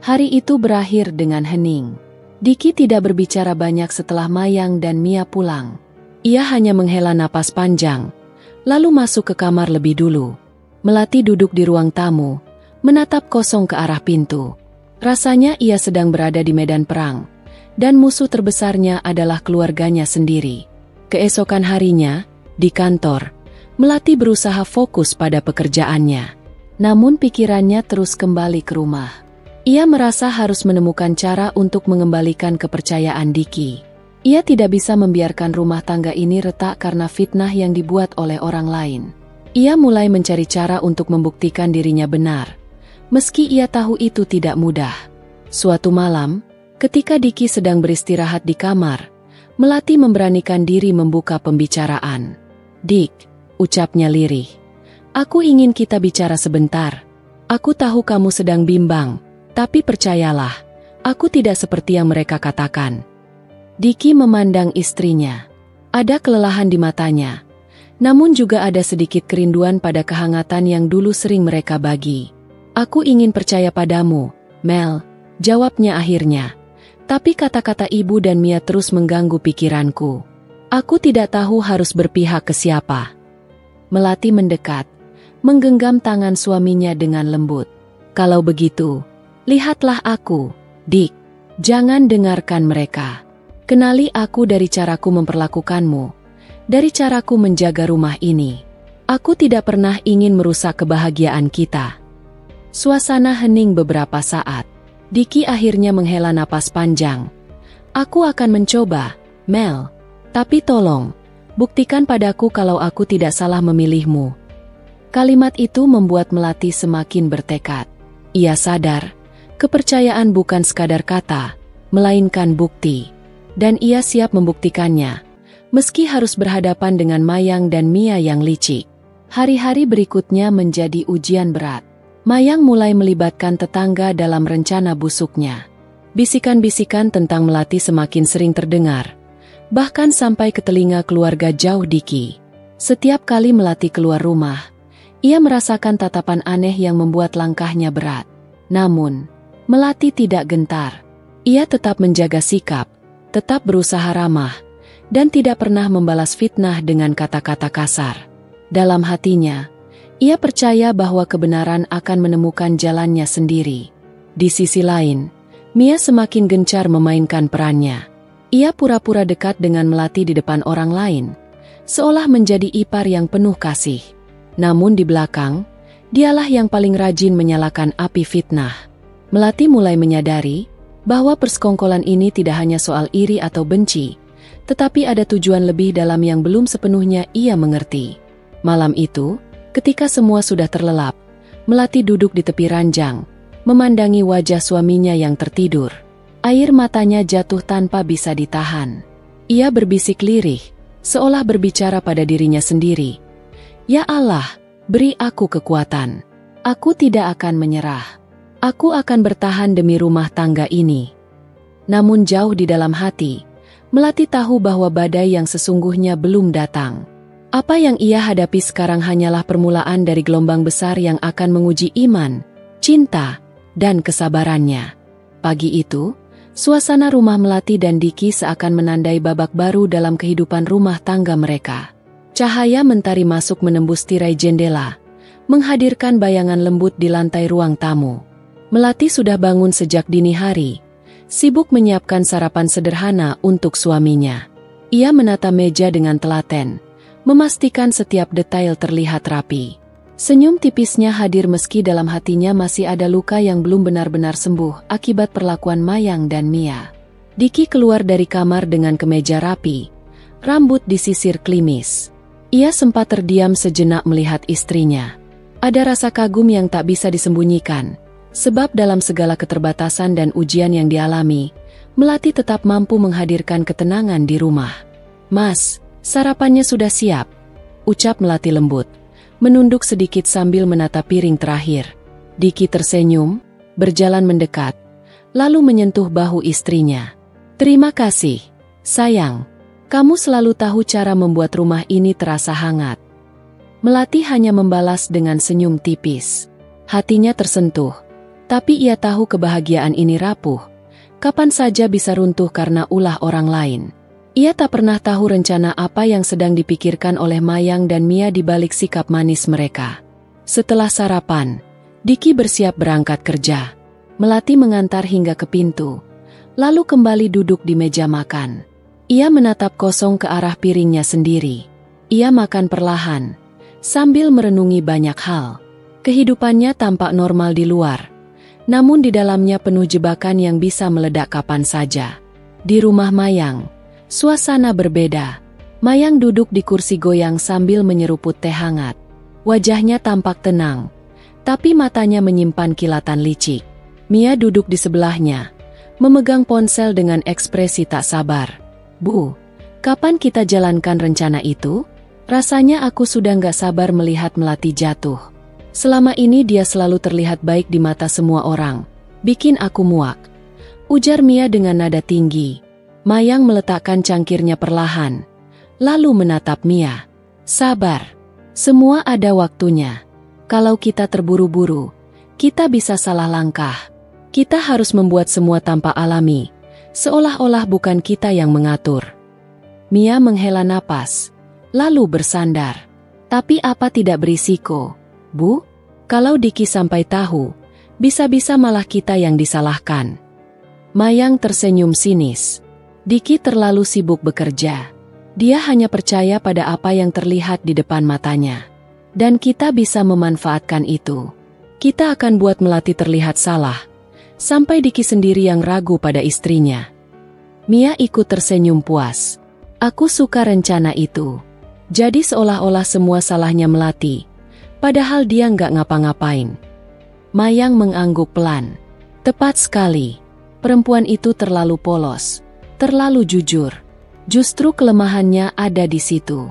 [SPEAKER 1] Hari itu berakhir dengan hening. Diki tidak berbicara banyak setelah Mayang dan Mia pulang. Ia hanya menghela napas panjang, lalu masuk ke kamar lebih dulu. Melati duduk di ruang tamu, menatap kosong ke arah pintu. Rasanya ia sedang berada di medan perang, dan musuh terbesarnya adalah keluarganya sendiri. Keesokan harinya, di kantor, Melati berusaha fokus pada pekerjaannya. Namun pikirannya terus kembali ke rumah. Ia merasa harus menemukan cara untuk mengembalikan kepercayaan Diki. Ia tidak bisa membiarkan rumah tangga ini retak karena fitnah yang dibuat oleh orang lain. Ia mulai mencari cara untuk membuktikan dirinya benar, meski ia tahu itu tidak mudah. Suatu malam, ketika Diki sedang beristirahat di kamar, Melati memberanikan diri membuka pembicaraan. "Dik," ucapnya lirih, "aku ingin kita bicara sebentar. Aku tahu kamu sedang bimbang, tapi percayalah, aku tidak seperti yang mereka katakan." Diki memandang istrinya. Ada kelelahan di matanya, namun juga ada sedikit kerinduan pada kehangatan yang dulu sering mereka bagi. "Aku ingin percaya padamu, Mel," jawabnya akhirnya. Tapi kata-kata ibu dan Mia terus mengganggu pikiranku. Aku tidak tahu harus berpihak ke siapa. Melati mendekat, menggenggam tangan suaminya dengan lembut. "Kalau begitu, lihatlah aku, Dik. Jangan dengarkan mereka. Kenali aku dari caraku memperlakukanmu, dari caraku menjaga rumah ini. Aku tidak pernah ingin merusak kebahagiaan kita." Suasana hening beberapa saat. Diki akhirnya menghela napas panjang. "Aku akan mencoba, Mel. Tapi tolong, buktikan padaku kalau aku tidak salah memilihmu." Kalimat itu membuat Melati semakin bertekad. Ia sadar, kepercayaan bukan sekadar kata, melainkan bukti. Dan ia siap membuktikannya, meski harus berhadapan dengan Mayang dan Mia yang licik. Hari-hari berikutnya menjadi ujian berat. Mayang mulai melibatkan tetangga dalam rencana busuknya. Bisikan-bisikan tentang Melati semakin sering terdengar, bahkan sampai ke telinga keluarga jauh Diki. Setiap kali Melati keluar rumah, ia merasakan tatapan aneh yang membuat langkahnya berat. Namun, Melati tidak gentar. Ia tetap menjaga sikap, tetap berusaha ramah, dan tidak pernah membalas fitnah dengan kata-kata kasar. Dalam hatinya, ia percaya bahwa kebenaran akan menemukan jalannya sendiri. Di sisi lain, Mia semakin gencar memainkan perannya. Ia pura-pura dekat dengan Melati di depan orang lain, seolah menjadi ipar yang penuh kasih. Namun di belakang, dialah yang paling rajin menyalakan api fitnah. Melati mulai menyadari bahwa persekongkolan ini tidak hanya soal iri atau benci, tetapi ada tujuan lebih dalam yang belum sepenuhnya ia mengerti. Malam itu, ketika semua sudah terlelap, Melati duduk di tepi ranjang, memandangi wajah suaminya yang tertidur. Air matanya jatuh tanpa bisa ditahan. Ia berbisik lirih, seolah berbicara pada dirinya sendiri. "Ya Allah, beri aku kekuatan. Aku tidak akan menyerah. Aku akan bertahan demi rumah tangga ini." Namun jauh di dalam hati, Melati tahu bahwa badai yang sesungguhnya belum datang. Apa yang ia hadapi sekarang hanyalah permulaan dari gelombang besar yang akan menguji iman, cinta, dan kesabarannya. Pagi itu, suasana rumah Melati dan Diki seakan menandai babak baru dalam kehidupan rumah tangga mereka. Cahaya mentari masuk menembus tirai jendela, menghadirkan bayangan lembut di lantai ruang tamu. Melati sudah bangun sejak dini hari, sibuk menyiapkan sarapan sederhana untuk suaminya. Ia menata meja dengan telaten, memastikan setiap detail terlihat rapi. Senyum tipisnya hadir meski dalam hatinya masih ada luka yang belum benar-benar sembuh akibat perlakuan Mayang dan Mia. Diki keluar dari kamar dengan kemeja rapi, rambut disisir klimis. Ia sempat terdiam sejenak melihat istrinya. Ada rasa kagum yang tak bisa disembunyikan. Sebab dalam segala keterbatasan dan ujian yang dialami, Melati tetap mampu menghadirkan ketenangan di rumah. "Mas, sarapannya sudah siap," ucap Melati lembut, menunduk sedikit sambil menata piring terakhir. Diki tersenyum, berjalan mendekat, lalu menyentuh bahu istrinya. "Terima kasih, sayang. Kamu selalu tahu cara membuat rumah ini terasa hangat." Melati hanya membalas dengan senyum tipis. Hatinya tersentuh. Tapi ia tahu kebahagiaan ini rapuh, kapan saja bisa runtuh karena ulah orang lain. Ia tak pernah tahu rencana apa yang sedang dipikirkan oleh Mayang dan Mia di balik sikap manis mereka. Setelah sarapan, Diki bersiap berangkat kerja. Melati mengantar hingga ke pintu, lalu kembali duduk di meja makan. Ia menatap kosong ke arah piringnya sendiri. Ia makan perlahan, sambil merenungi banyak hal. Kehidupannya tampak normal di luar, namun di dalamnya penuh jebakan yang bisa meledak kapan saja. Di rumah Mayang, suasana berbeda. Mayang duduk di kursi goyang sambil menyeruput teh hangat. Wajahnya tampak tenang, tapi matanya menyimpan kilatan licik. Mia duduk di sebelahnya, memegang ponsel dengan ekspresi tak sabar. "Bu, kapan kita jalankan rencana itu? Rasanya aku sudah gak sabar melihat Melati jatuh. Selama ini dia selalu terlihat baik di mata semua orang. Bikin aku muak," ujar Mia dengan nada tinggi. Mayang meletakkan cangkirnya perlahan, lalu menatap Mia. "Sabar. Semua ada waktunya. Kalau kita terburu-buru, kita bisa salah langkah. Kita harus membuat semua tampak alami, seolah-olah bukan kita yang mengatur." Mia menghela napas, lalu bersandar. "Tapi apa tidak berisiko, Bu? Kalau Diki sampai tahu, bisa-bisa malah kita yang disalahkan." Mayang tersenyum sinis. Diki terlalu sibuk bekerja. Dia hanya percaya pada apa yang terlihat di depan matanya. Dan kita bisa memanfaatkan itu. Kita akan buat Melati terlihat salah, sampai Diki sendiri yang ragu pada istrinya. Mia ikut tersenyum puas. "Aku suka rencana itu. Jadi seolah-olah semua salahnya Melati, padahal dia nggak ngapa-ngapain." Mayang mengangguk pelan. "Tepat sekali. Perempuan itu terlalu polos, terlalu jujur. Justru kelemahannya ada di situ.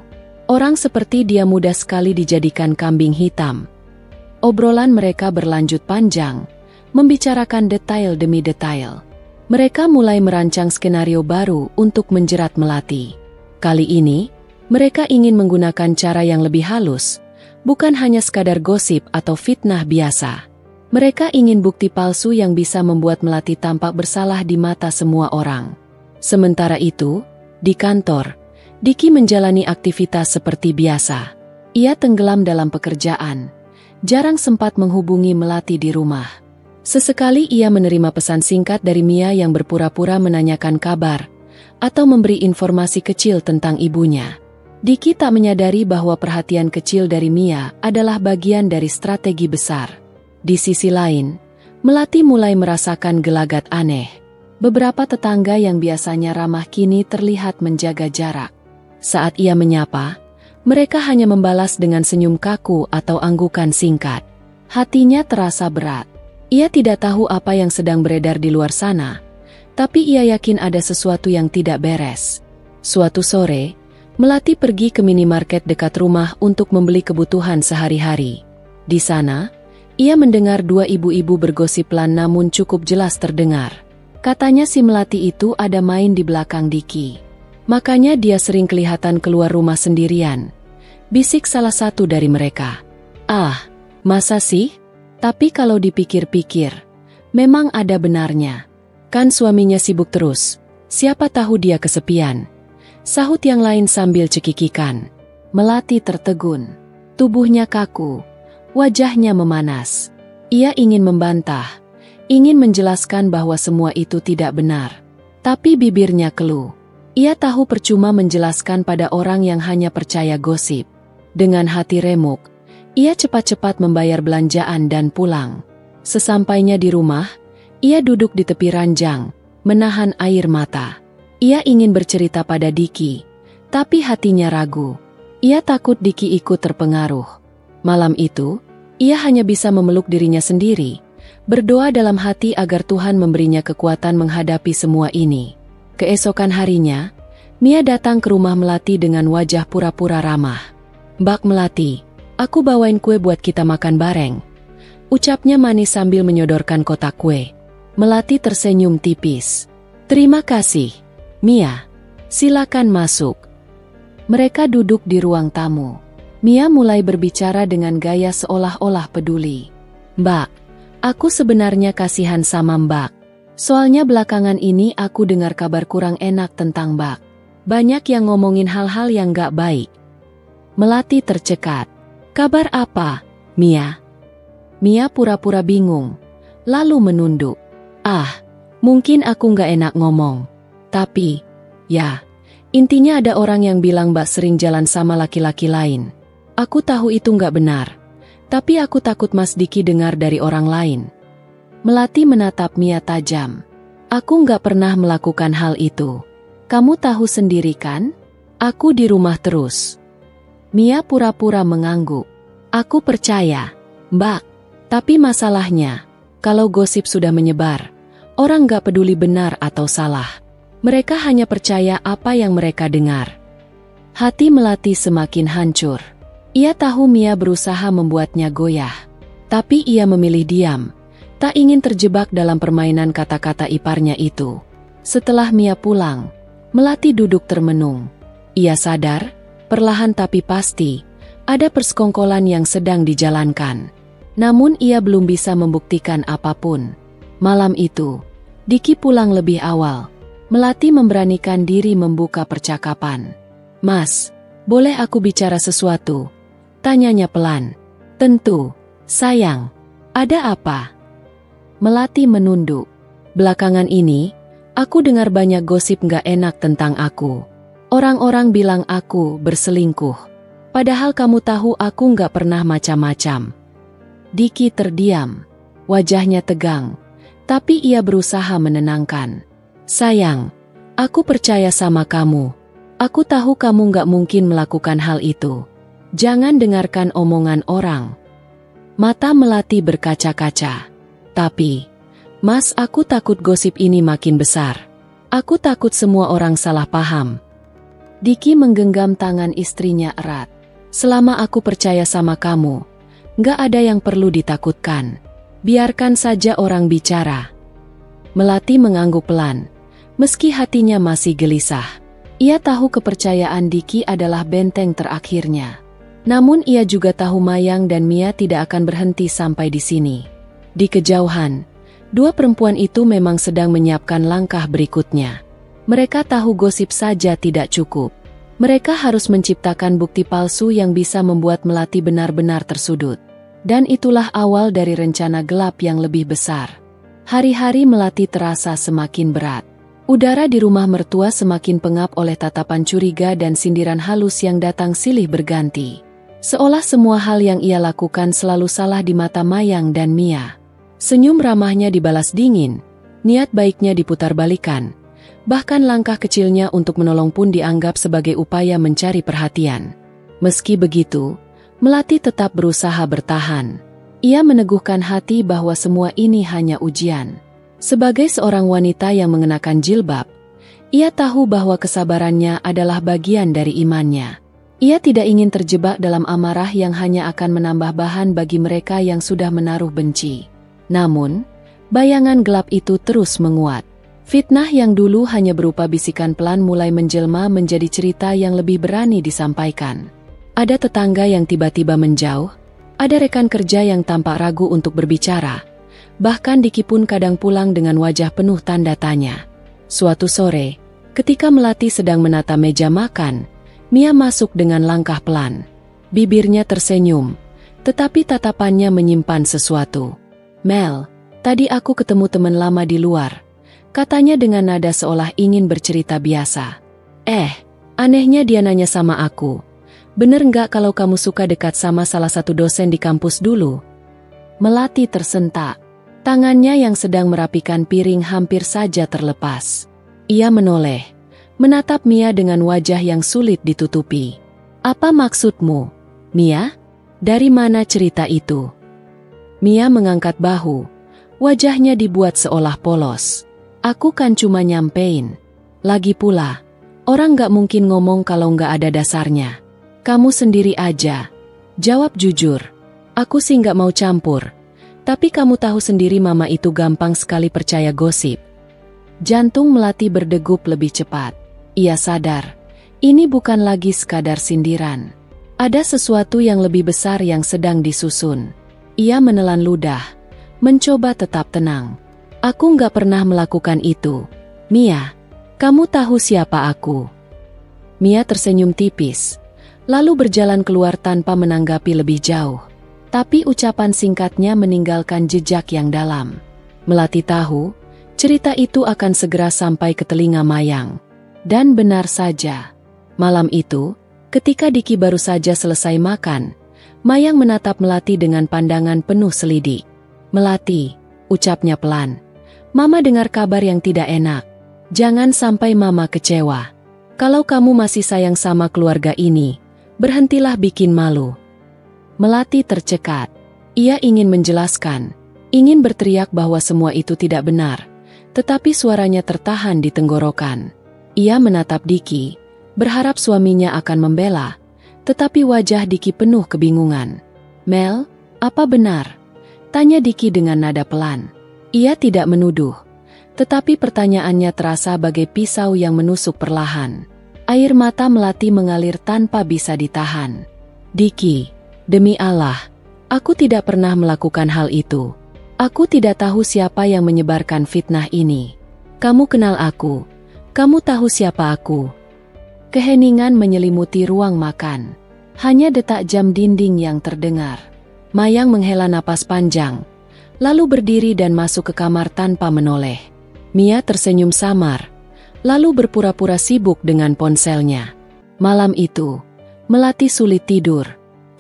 [SPEAKER 1] Orang seperti dia mudah sekali dijadikan kambing hitam." Obrolan mereka berlanjut panjang, membicarakan detail demi detail. Mereka mulai merancang skenario baru untuk menjerat Melati. Kali ini, mereka ingin menggunakan cara yang lebih halus, bukan hanya sekadar gosip atau fitnah biasa. Mereka ingin bukti palsu yang bisa membuat Melati tampak bersalah di mata semua orang. Sementara itu, di kantor, Diki menjalani aktivitas seperti biasa. Ia tenggelam dalam pekerjaan, jarang sempat menghubungi Melati di rumah. Sesekali ia menerima pesan singkat dari Mia yang berpura-pura menanyakan kabar, atau memberi informasi kecil tentang ibunya. Diki tak menyadari bahwa perhatian kecil dari Mia adalah bagian dari strategi besar. Di sisi lain, Melati mulai merasakan gelagat aneh. Beberapa tetangga yang biasanya ramah kini terlihat menjaga jarak. Saat ia menyapa, mereka hanya membalas dengan senyum kaku atau anggukan singkat. Hatinya terasa berat. Ia tidak tahu apa yang sedang beredar di luar sana, tapi ia yakin ada sesuatu yang tidak beres. Suatu sore, Melati pergi ke minimarket dekat rumah untuk membeli kebutuhan sehari-hari. Di sana, ia mendengar dua ibu-ibu bergosip pelan namun cukup jelas terdengar. Katanya si Melati itu ada main di belakang Diki. Makanya dia sering kelihatan keluar rumah sendirian. Bisik salah satu dari mereka. "Ah, masa sih? Tapi kalau dipikir-pikir, memang ada benarnya. Kan suaminya sibuk terus, siapa tahu dia kesepian," sahut yang lain sambil cekikikan. Melati tertegun. Tubuhnya kaku, wajahnya memanas. Ia ingin membantah, ingin menjelaskan bahwa semua itu tidak benar. Tapi bibirnya keluh. Ia tahu percuma menjelaskan pada orang yang hanya percaya gosip. Dengan hati remuk, ia cepat-cepat membayar belanjaan dan pulang. Sesampainya di rumah, ia duduk di tepi ranjang, menahan air mata. Ia ingin bercerita pada Diki, tapi hatinya ragu. Ia takut Diki ikut terpengaruh. Malam itu, ia hanya bisa memeluk dirinya sendiri, berdoa dalam hati agar Tuhan memberinya kekuatan menghadapi semua ini. Keesokan harinya, Mia datang ke rumah Melati dengan wajah pura-pura ramah. "Mbak Melati, aku bawain kue buat kita makan bareng," ucapnya manis sambil menyodorkan kotak kue. Melati tersenyum tipis. "Terima kasih, Mia. Silakan masuk." Mereka duduk di ruang tamu. Mia mulai berbicara dengan gaya seolah-olah peduli. "Mbak, aku sebenarnya kasihan sama Mbak. Soalnya belakangan ini aku dengar kabar kurang enak tentang Mbak. Banyak yang ngomongin hal-hal yang gak baik. Melati tercekat. Kabar apa, Mia? Mia pura-pura bingung, lalu menunduk. Mungkin aku gak enak ngomong. Tapi, ya, intinya ada orang yang bilang Mbak sering jalan sama laki-laki lain. Aku tahu itu gak benar. Tapi aku takut Mas Diki dengar dari orang lain. Melati menatap Mia tajam. Aku gak pernah melakukan hal itu. Kamu tahu sendiri kan? Aku di rumah terus. Mia pura-pura mengangguk. Aku percaya, Mbak. Tapi masalahnya, kalau gosip sudah menyebar, orang gak peduli benar atau salah. Mereka hanya percaya apa yang mereka dengar. Hati Melati semakin hancur. Ia tahu Mia berusaha membuatnya goyah. Tapi ia memilih diam. Tak ingin terjebak dalam permainan kata-kata iparnya itu. Setelah Mia pulang, Melati duduk termenung. Ia sadar, perlahan tapi pasti, ada persekongkolan yang sedang dijalankan. Namun ia belum bisa membuktikan apapun. Malam itu, Diki pulang lebih awal. Melati memberanikan diri membuka percakapan. Mas, boleh aku bicara sesuatu? Tanyanya pelan. Tentu, sayang. Ada apa? Melati menunduk. Belakangan ini, aku dengar banyak gosip gak enak tentang aku. Orang-orang bilang aku berselingkuh. Padahal kamu tahu aku gak pernah macam-macam. Diki terdiam. Wajahnya tegang. Tapi ia berusaha menenangkan. Sayang, aku percaya sama kamu. Aku tahu kamu gak mungkin melakukan hal itu. Jangan dengarkan omongan orang. Mata Melati berkaca-kaca. Tapi, Mas, aku takut gosip ini makin besar. Aku takut semua orang salah paham. Diki menggenggam tangan istrinya erat. Selama aku percaya sama kamu, gak ada yang perlu ditakutkan. Biarkan saja orang bicara. Melati mengangguk pelan, meski hatinya masih gelisah. Ia tahu kepercayaan Diki adalah benteng terakhirnya. Namun ia juga tahu Mayang dan Mia tidak akan berhenti sampai di sini. Di kejauhan, dua perempuan itu memang sedang menyiapkan langkah berikutnya. Mereka tahu gosip saja tidak cukup. Mereka harus menciptakan bukti palsu yang bisa membuat Melati benar-benar tersudut. Dan itulah awal dari rencana gelap yang lebih besar. Hari-hari Melati terasa semakin berat. Udara di rumah mertua semakin pengap oleh tatapan curiga dan sindiran halus yang datang silih berganti. Seolah semua hal yang ia lakukan selalu salah di mata Mayang dan Mia. Senyum ramahnya dibalas dingin, niat baiknya diputarbalikan. Bahkan langkah kecilnya untuk menolong pun dianggap sebagai upaya mencari perhatian. Meski begitu, Melati tetap berusaha bertahan. Ia meneguhkan hati bahwa semua ini hanya ujian. Sebagai seorang wanita yang mengenakan jilbab, ia tahu bahwa kesabarannya adalah bagian dari imannya. Ia tidak ingin terjebak dalam amarah yang hanya akan menambah bahan bagi mereka yang sudah menaruh benci. Namun, bayangan gelap itu terus menguat. Fitnah yang dulu hanya berupa bisikan pelan mulai menjelma menjadi cerita yang lebih berani disampaikan. Ada tetangga yang tiba-tiba menjauh, ada rekan kerja yang tampak ragu untuk berbicara. Bahkan Diki pun kadang pulang dengan wajah penuh tanda tanya. Suatu sore, ketika Melati sedang menata meja makan, Mia masuk dengan langkah pelan. Bibirnya tersenyum, tetapi tatapannya menyimpan sesuatu. Mel, tadi aku ketemu teman lama di luar. Katanya dengan nada seolah ingin bercerita biasa. Anehnya dia nanya sama aku. Bener nggak kalau kamu suka dekat sama salah satu dosen di kampus dulu? Melati tersentak. Tangannya yang sedang merapikan piring hampir saja terlepas. Ia menoleh, menatap Mia dengan wajah yang sulit ditutupi. Apa maksudmu, Mia? Dari mana cerita itu? Mia mengangkat bahu. Wajahnya dibuat seolah polos. Aku kan cuma nyampein. Lagi pula, orang gak mungkin ngomong kalau gak ada dasarnya. Kamu sendiri aja. Jawab jujur. Aku sih gak mau campur. Tapi kamu tahu sendiri mama itu gampang sekali percaya gosip. Jantung Melati berdegup lebih cepat. Ia sadar, ini bukan lagi sekadar sindiran. Ada sesuatu yang lebih besar yang sedang disusun. Ia menelan ludah, mencoba tetap tenang. Aku gak pernah melakukan itu. Mia, kamu tahu siapa aku? Mia tersenyum tipis, lalu berjalan keluar tanpa menanggapi lebih jauh. Tapi ucapan singkatnya meninggalkan jejak yang dalam. Melati tahu, cerita itu akan segera sampai ke telinga Mayang. Dan benar saja. Malam itu, ketika Diki baru saja selesai makan, Mayang menatap Melati dengan pandangan penuh selidik. "Melati," ucapnya pelan, "Mama dengar kabar yang tidak enak. Jangan sampai Mama kecewa. Kalau kamu masih sayang sama keluarga ini, berhentilah bikin malu." Melati tercekat. Ia ingin menjelaskan, ingin berteriak bahwa semua itu tidak benar, tetapi suaranya tertahan di tenggorokan. Ia menatap Diki, berharap suaminya akan membela, tetapi wajah Diki penuh kebingungan. "Mel, apa benar?" tanya Diki dengan nada pelan. Ia tidak menuduh, tetapi pertanyaannya terasa bagai pisau yang menusuk perlahan. Air mata Melati mengalir tanpa bisa ditahan. "Diki, demi Allah, aku tidak pernah melakukan hal itu. Aku tidak tahu siapa yang menyebarkan fitnah ini. Kamu kenal aku. Kamu tahu siapa aku." Keheningan menyelimuti ruang makan. Hanya detak jam dinding yang terdengar. Mayang menghela napas panjang, lalu berdiri dan masuk ke kamar tanpa menoleh. Mia tersenyum samar, lalu berpura-pura sibuk dengan ponselnya. Malam itu, Melati sulit tidur.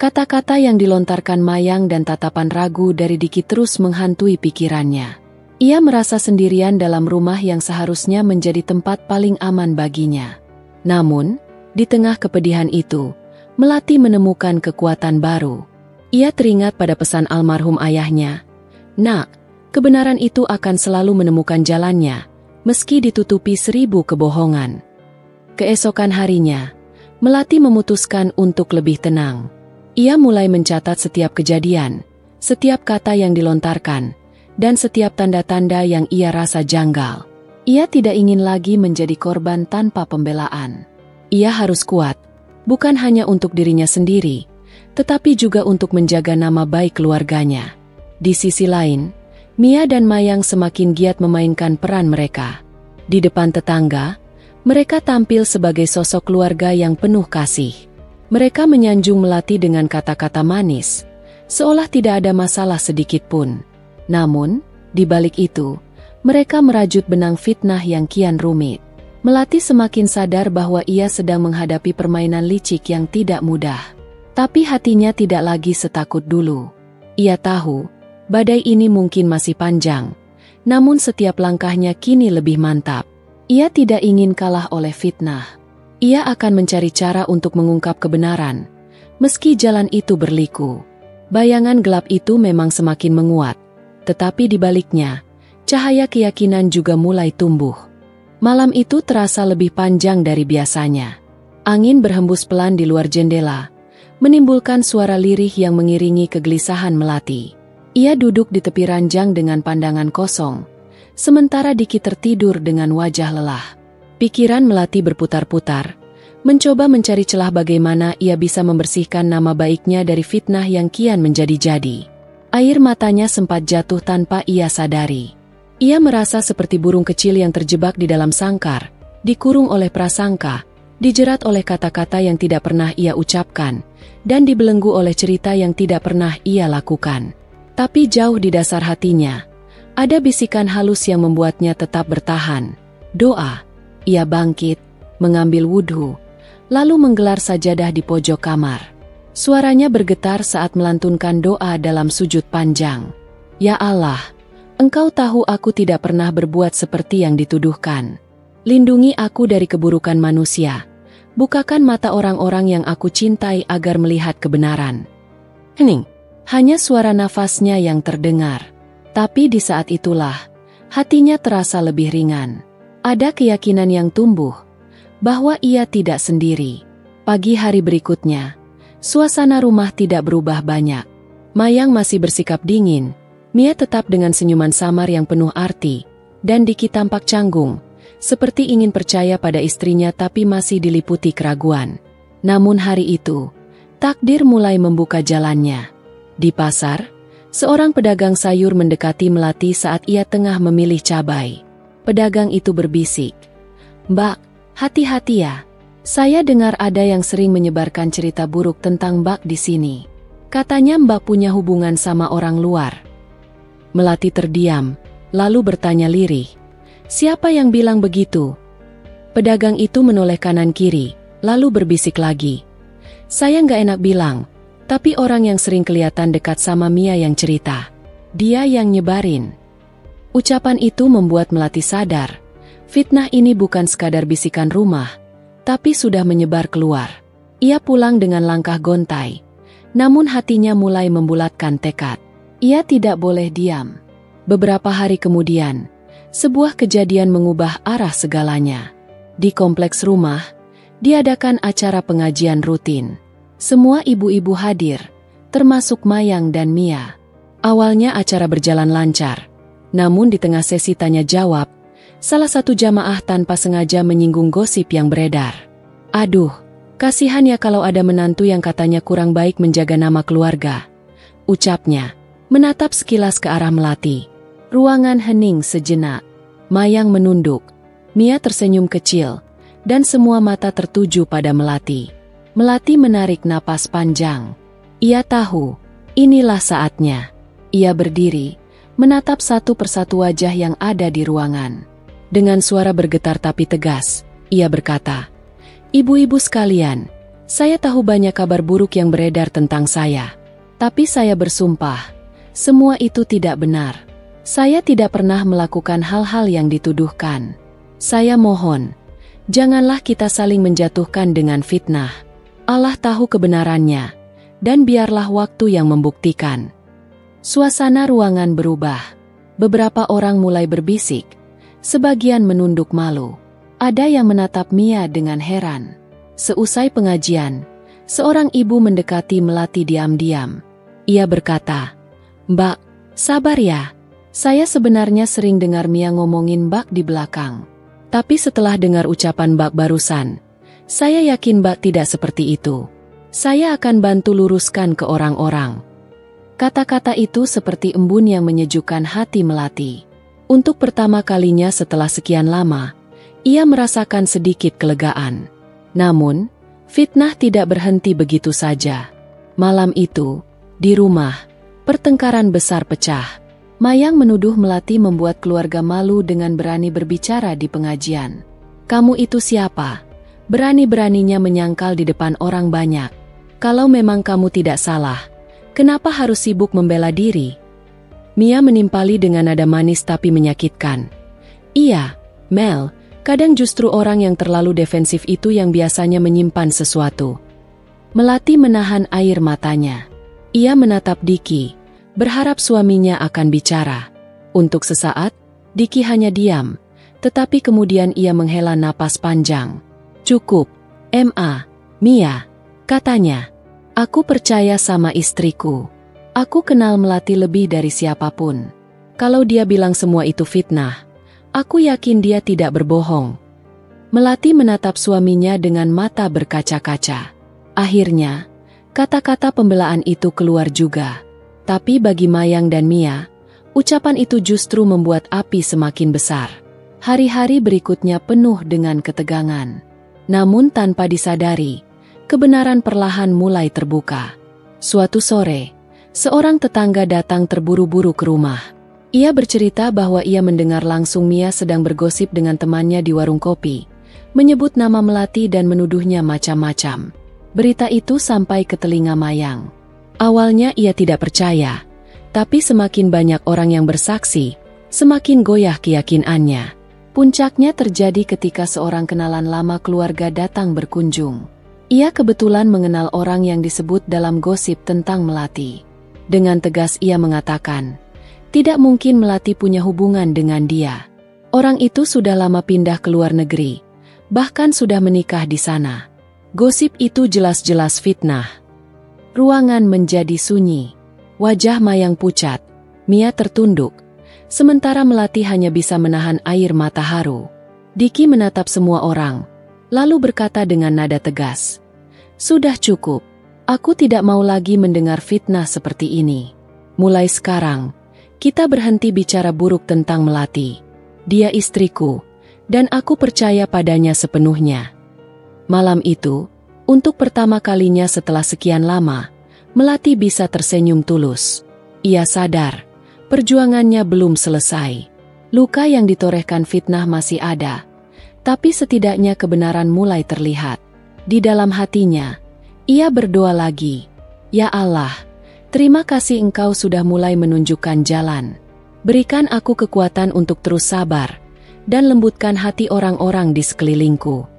[SPEAKER 1] Kata-kata yang dilontarkan Mayang dan tatapan ragu dari Diki terus menghantui pikirannya. Ia merasa sendirian dalam rumah yang seharusnya menjadi tempat paling aman baginya. Namun, di tengah kepedihan itu, Melati menemukan kekuatan baru. Ia teringat pada pesan almarhum ayahnya. "Nak, kebenaran itu akan selalu menemukan jalannya, meski ditutupi 1000 kebohongan." Keesokan harinya, Melati memutuskan untuk lebih tenang. Ia mulai mencatat setiap kejadian, setiap kata yang dilontarkan, dan setiap tanda-tanda yang ia rasa janggal. Ia tidak ingin lagi menjadi korban tanpa pembelaan. Ia harus kuat, bukan hanya untuk dirinya sendiri, tetapi juga untuk menjaga nama baik keluarganya. Di sisi lain, Mia dan Mayang semakin giat memainkan peran mereka. Di depan tetangga, mereka tampil sebagai sosok keluarga yang penuh kasih. Mereka menyanjung Melati dengan kata-kata manis, seolah tidak ada masalah sedikit pun. Namun, di balik itu, mereka merajut benang fitnah yang kian rumit. Melati semakin sadar bahwa ia sedang menghadapi permainan licik yang tidak mudah. Tapi hatinya tidak lagi setakut dulu. Ia tahu, badai ini mungkin masih panjang, namun setiap langkahnya kini lebih mantap. Ia tidak ingin kalah oleh fitnah. Ia akan mencari cara untuk mengungkap kebenaran, meski jalan itu berliku. Bayangan gelap itu memang semakin menguat, tetapi di baliknya, cahaya keyakinan juga mulai tumbuh. Malam itu terasa lebih panjang dari biasanya. Angin berhembus pelan di luar jendela, menimbulkan suara lirih yang mengiringi kegelisahan Melati. Ia duduk di tepi ranjang dengan pandangan kosong, sementara Diki tertidur dengan wajah lelah. Pikiran Melati berputar-putar, mencoba mencari celah bagaimana ia bisa membersihkan nama baiknya dari fitnah yang kian menjadi-jadi. Air matanya sempat jatuh tanpa ia sadari. Ia merasa seperti burung kecil yang terjebak di dalam sangkar, dikurung oleh prasangka, dijerat oleh kata-kata yang tidak pernah ia ucapkan, dan dibelenggu oleh cerita yang tidak pernah ia lakukan. Tapi jauh di dasar hatinya, ada bisikan halus yang membuatnya tetap bertahan. Doa. Ia bangkit, mengambil wudhu, lalu menggelar sajadah di pojok kamar. Suaranya bergetar saat melantunkan doa dalam sujud panjang. "Ya Allah, Engkau tahu aku tidak pernah berbuat seperti yang dituduhkan. Lindungi aku dari keburukan manusia. Bukakan mata orang-orang yang aku cintai agar melihat kebenaran." Hening. Hanya suara nafasnya yang terdengar. Tapi di saat itulah, hatinya terasa lebih ringan. Ada keyakinan yang tumbuh, bahwa ia tidak sendiri. Pagi hari berikutnya, suasana rumah tidak berubah banyak. Mayang masih bersikap dingin, Mia tetap dengan senyuman samar yang penuh arti, dan Diki tampak canggung, seperti ingin percaya pada istrinya tapi masih diliputi keraguan. Namun hari itu, takdir mulai membuka jalannya. Di pasar, seorang pedagang sayur mendekati Melati saat ia tengah memilih cabai. Pedagang itu berbisik, "Mbak, hati-hati ya. Saya dengar ada yang sering menyebarkan cerita buruk tentang Mbak di sini. Katanya Mbak punya hubungan sama orang luar. Melati terdiam, lalu bertanya lirih. Siapa yang bilang begitu? Pedagang itu menoleh kanan kiri, lalu berbisik lagi. Saya nggak enak bilang, tapi orang yang sering kelihatan dekat sama Mia yang cerita. Dia yang nyebarin. Ucapan itu membuat Melati sadar. Fitnah ini bukan sekadar bisikan rumah, tapi sudah menyebar keluar. Ia pulang dengan langkah gontai. Namun hatinya mulai membulatkan tekad. Ia tidak boleh diam. Beberapa hari kemudian, sebuah kejadian mengubah arah segalanya. Di kompleks rumah, diadakan acara pengajian rutin. Semua ibu-ibu hadir, termasuk Mayang dan Mia. Awalnya acara berjalan lancar. Namun di tengah sesi tanya jawab, salah satu jamaah tanpa sengaja menyinggung gosip yang beredar. Aduh, kasihan ya kalau ada menantu yang katanya kurang baik menjaga nama keluarga. Ucapnya, menatap sekilas ke arah Melati. Ruangan hening sejenak. Mayang menunduk. Mia tersenyum kecil, dan semua mata tertuju pada Melati. Melati menarik napas panjang. Ia tahu, inilah saatnya. Ia berdiri, menatap satu persatu wajah yang ada di ruangan. Dengan suara bergetar tapi tegas, ia berkata, "Ibu-ibu sekalian, saya tahu banyak kabar buruk yang beredar tentang saya. Tapi saya bersumpah, semua itu tidak benar. Saya tidak pernah melakukan hal-hal yang dituduhkan. Saya mohon, janganlah kita saling menjatuhkan dengan fitnah. Allah tahu kebenarannya, dan biarlah waktu yang membuktikan." Suasana ruangan berubah. Beberapa orang mulai berbisik, sebagian menunduk malu. Ada yang menatap Mia dengan heran. Seusai pengajian, seorang ibu mendekati Melati diam-diam. Ia berkata, "Mbak, sabar ya. Saya sebenarnya sering dengar Mia ngomongin Mbak di belakang. Tapi setelah dengar ucapan Mbak barusan, saya yakin Mbak tidak seperti itu. Saya akan bantu luruskan ke orang-orang." Kata-kata itu seperti embun yang menyejukkan hati Melati. Untuk pertama kalinya setelah sekian lama, ia merasakan sedikit kelegaan. Namun, fitnah tidak berhenti begitu saja. Malam itu, di rumah, pertengkaran besar pecah. Mayang menuduh Melati membuat keluarga malu dengan berani berbicara di pengajian. "Kamu itu siapa? Berani-beraninya menyangkal di depan orang banyak. Kalau memang kamu tidak salah, kenapa harus sibuk membela diri?" Mia menimpali dengan nada manis tapi menyakitkan. "Iya, Mel, kadang justru orang yang terlalu defensif itu yang biasanya menyimpan sesuatu." Melati menahan air matanya. Ia menatap Diki, berharap suaminya akan bicara. Untuk sesaat, Diki hanya diam, tetapi kemudian ia menghela napas panjang. "Cukup, Mia," katanya. "Aku percaya sama istriku. Aku kenal Melati lebih dari siapapun. Kalau dia bilang semua itu fitnah, aku yakin dia tidak berbohong." Melati menatap suaminya dengan mata berkaca-kaca. Akhirnya, kata-kata pembelaan itu keluar juga. Tapi bagi Mayang dan Mia, ucapan itu justru membuat api semakin besar. Hari-hari berikutnya penuh dengan ketegangan. Namun tanpa disadari, kebenaran perlahan mulai terbuka. Suatu sore, seorang tetangga datang terburu-buru ke rumah. Ia bercerita bahwa ia mendengar langsung Mia sedang bergosip dengan temannya di warung kopi, menyebut nama Melati dan menuduhnya macam-macam. Berita itu sampai ke telinga Mayang. Awalnya ia tidak percaya, tapi semakin banyak orang yang bersaksi, semakin goyah keyakinannya. Puncaknya terjadi ketika seorang kenalan lama keluarga datang berkunjung. Ia kebetulan mengenal orang yang disebut dalam gosip tentang Melati. Dengan tegas ia mengatakan, tidak mungkin Melati punya hubungan dengan dia. Orang itu sudah lama pindah ke luar negeri, bahkan sudah menikah di sana. Gosip itu jelas-jelas fitnah. Ruangan menjadi sunyi. Wajah Mayang pucat. Mia tertunduk. Sementara Melati hanya bisa menahan air mata haru. Diki menatap semua orang, lalu berkata dengan nada tegas, "Sudah cukup. Aku tidak mau lagi mendengar fitnah seperti ini. Mulai sekarang, kita berhenti bicara buruk tentang Melati. Dia istriku, dan aku percaya padanya sepenuhnya." Malam itu, untuk pertama kalinya setelah sekian lama, Melati bisa tersenyum tulus. Ia sadar, perjuangannya belum selesai. Luka yang ditorehkan fitnah masih ada, tapi setidaknya kebenaran mulai terlihat. Di dalam hatinya, ia berdoa lagi. Ya Allah, terima kasih Engkau sudah mulai menunjukkan jalan. Berikan aku kekuatan untuk terus sabar, dan lembutkan hati orang-orang di sekelilingku.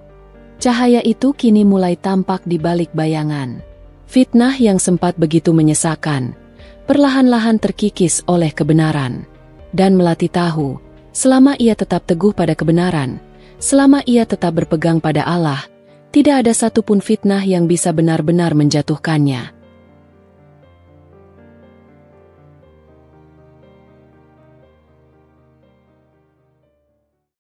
[SPEAKER 1] Cahaya itu kini mulai tampak di balik bayangan. Fitnah yang sempat begitu menyesakan, perlahan-lahan terkikis oleh kebenaran. Dan Melati tahu, selama ia tetap teguh pada kebenaran, selama ia tetap berpegang pada Allah, tidak ada satupun fitnah yang bisa benar-benar menjatuhkannya.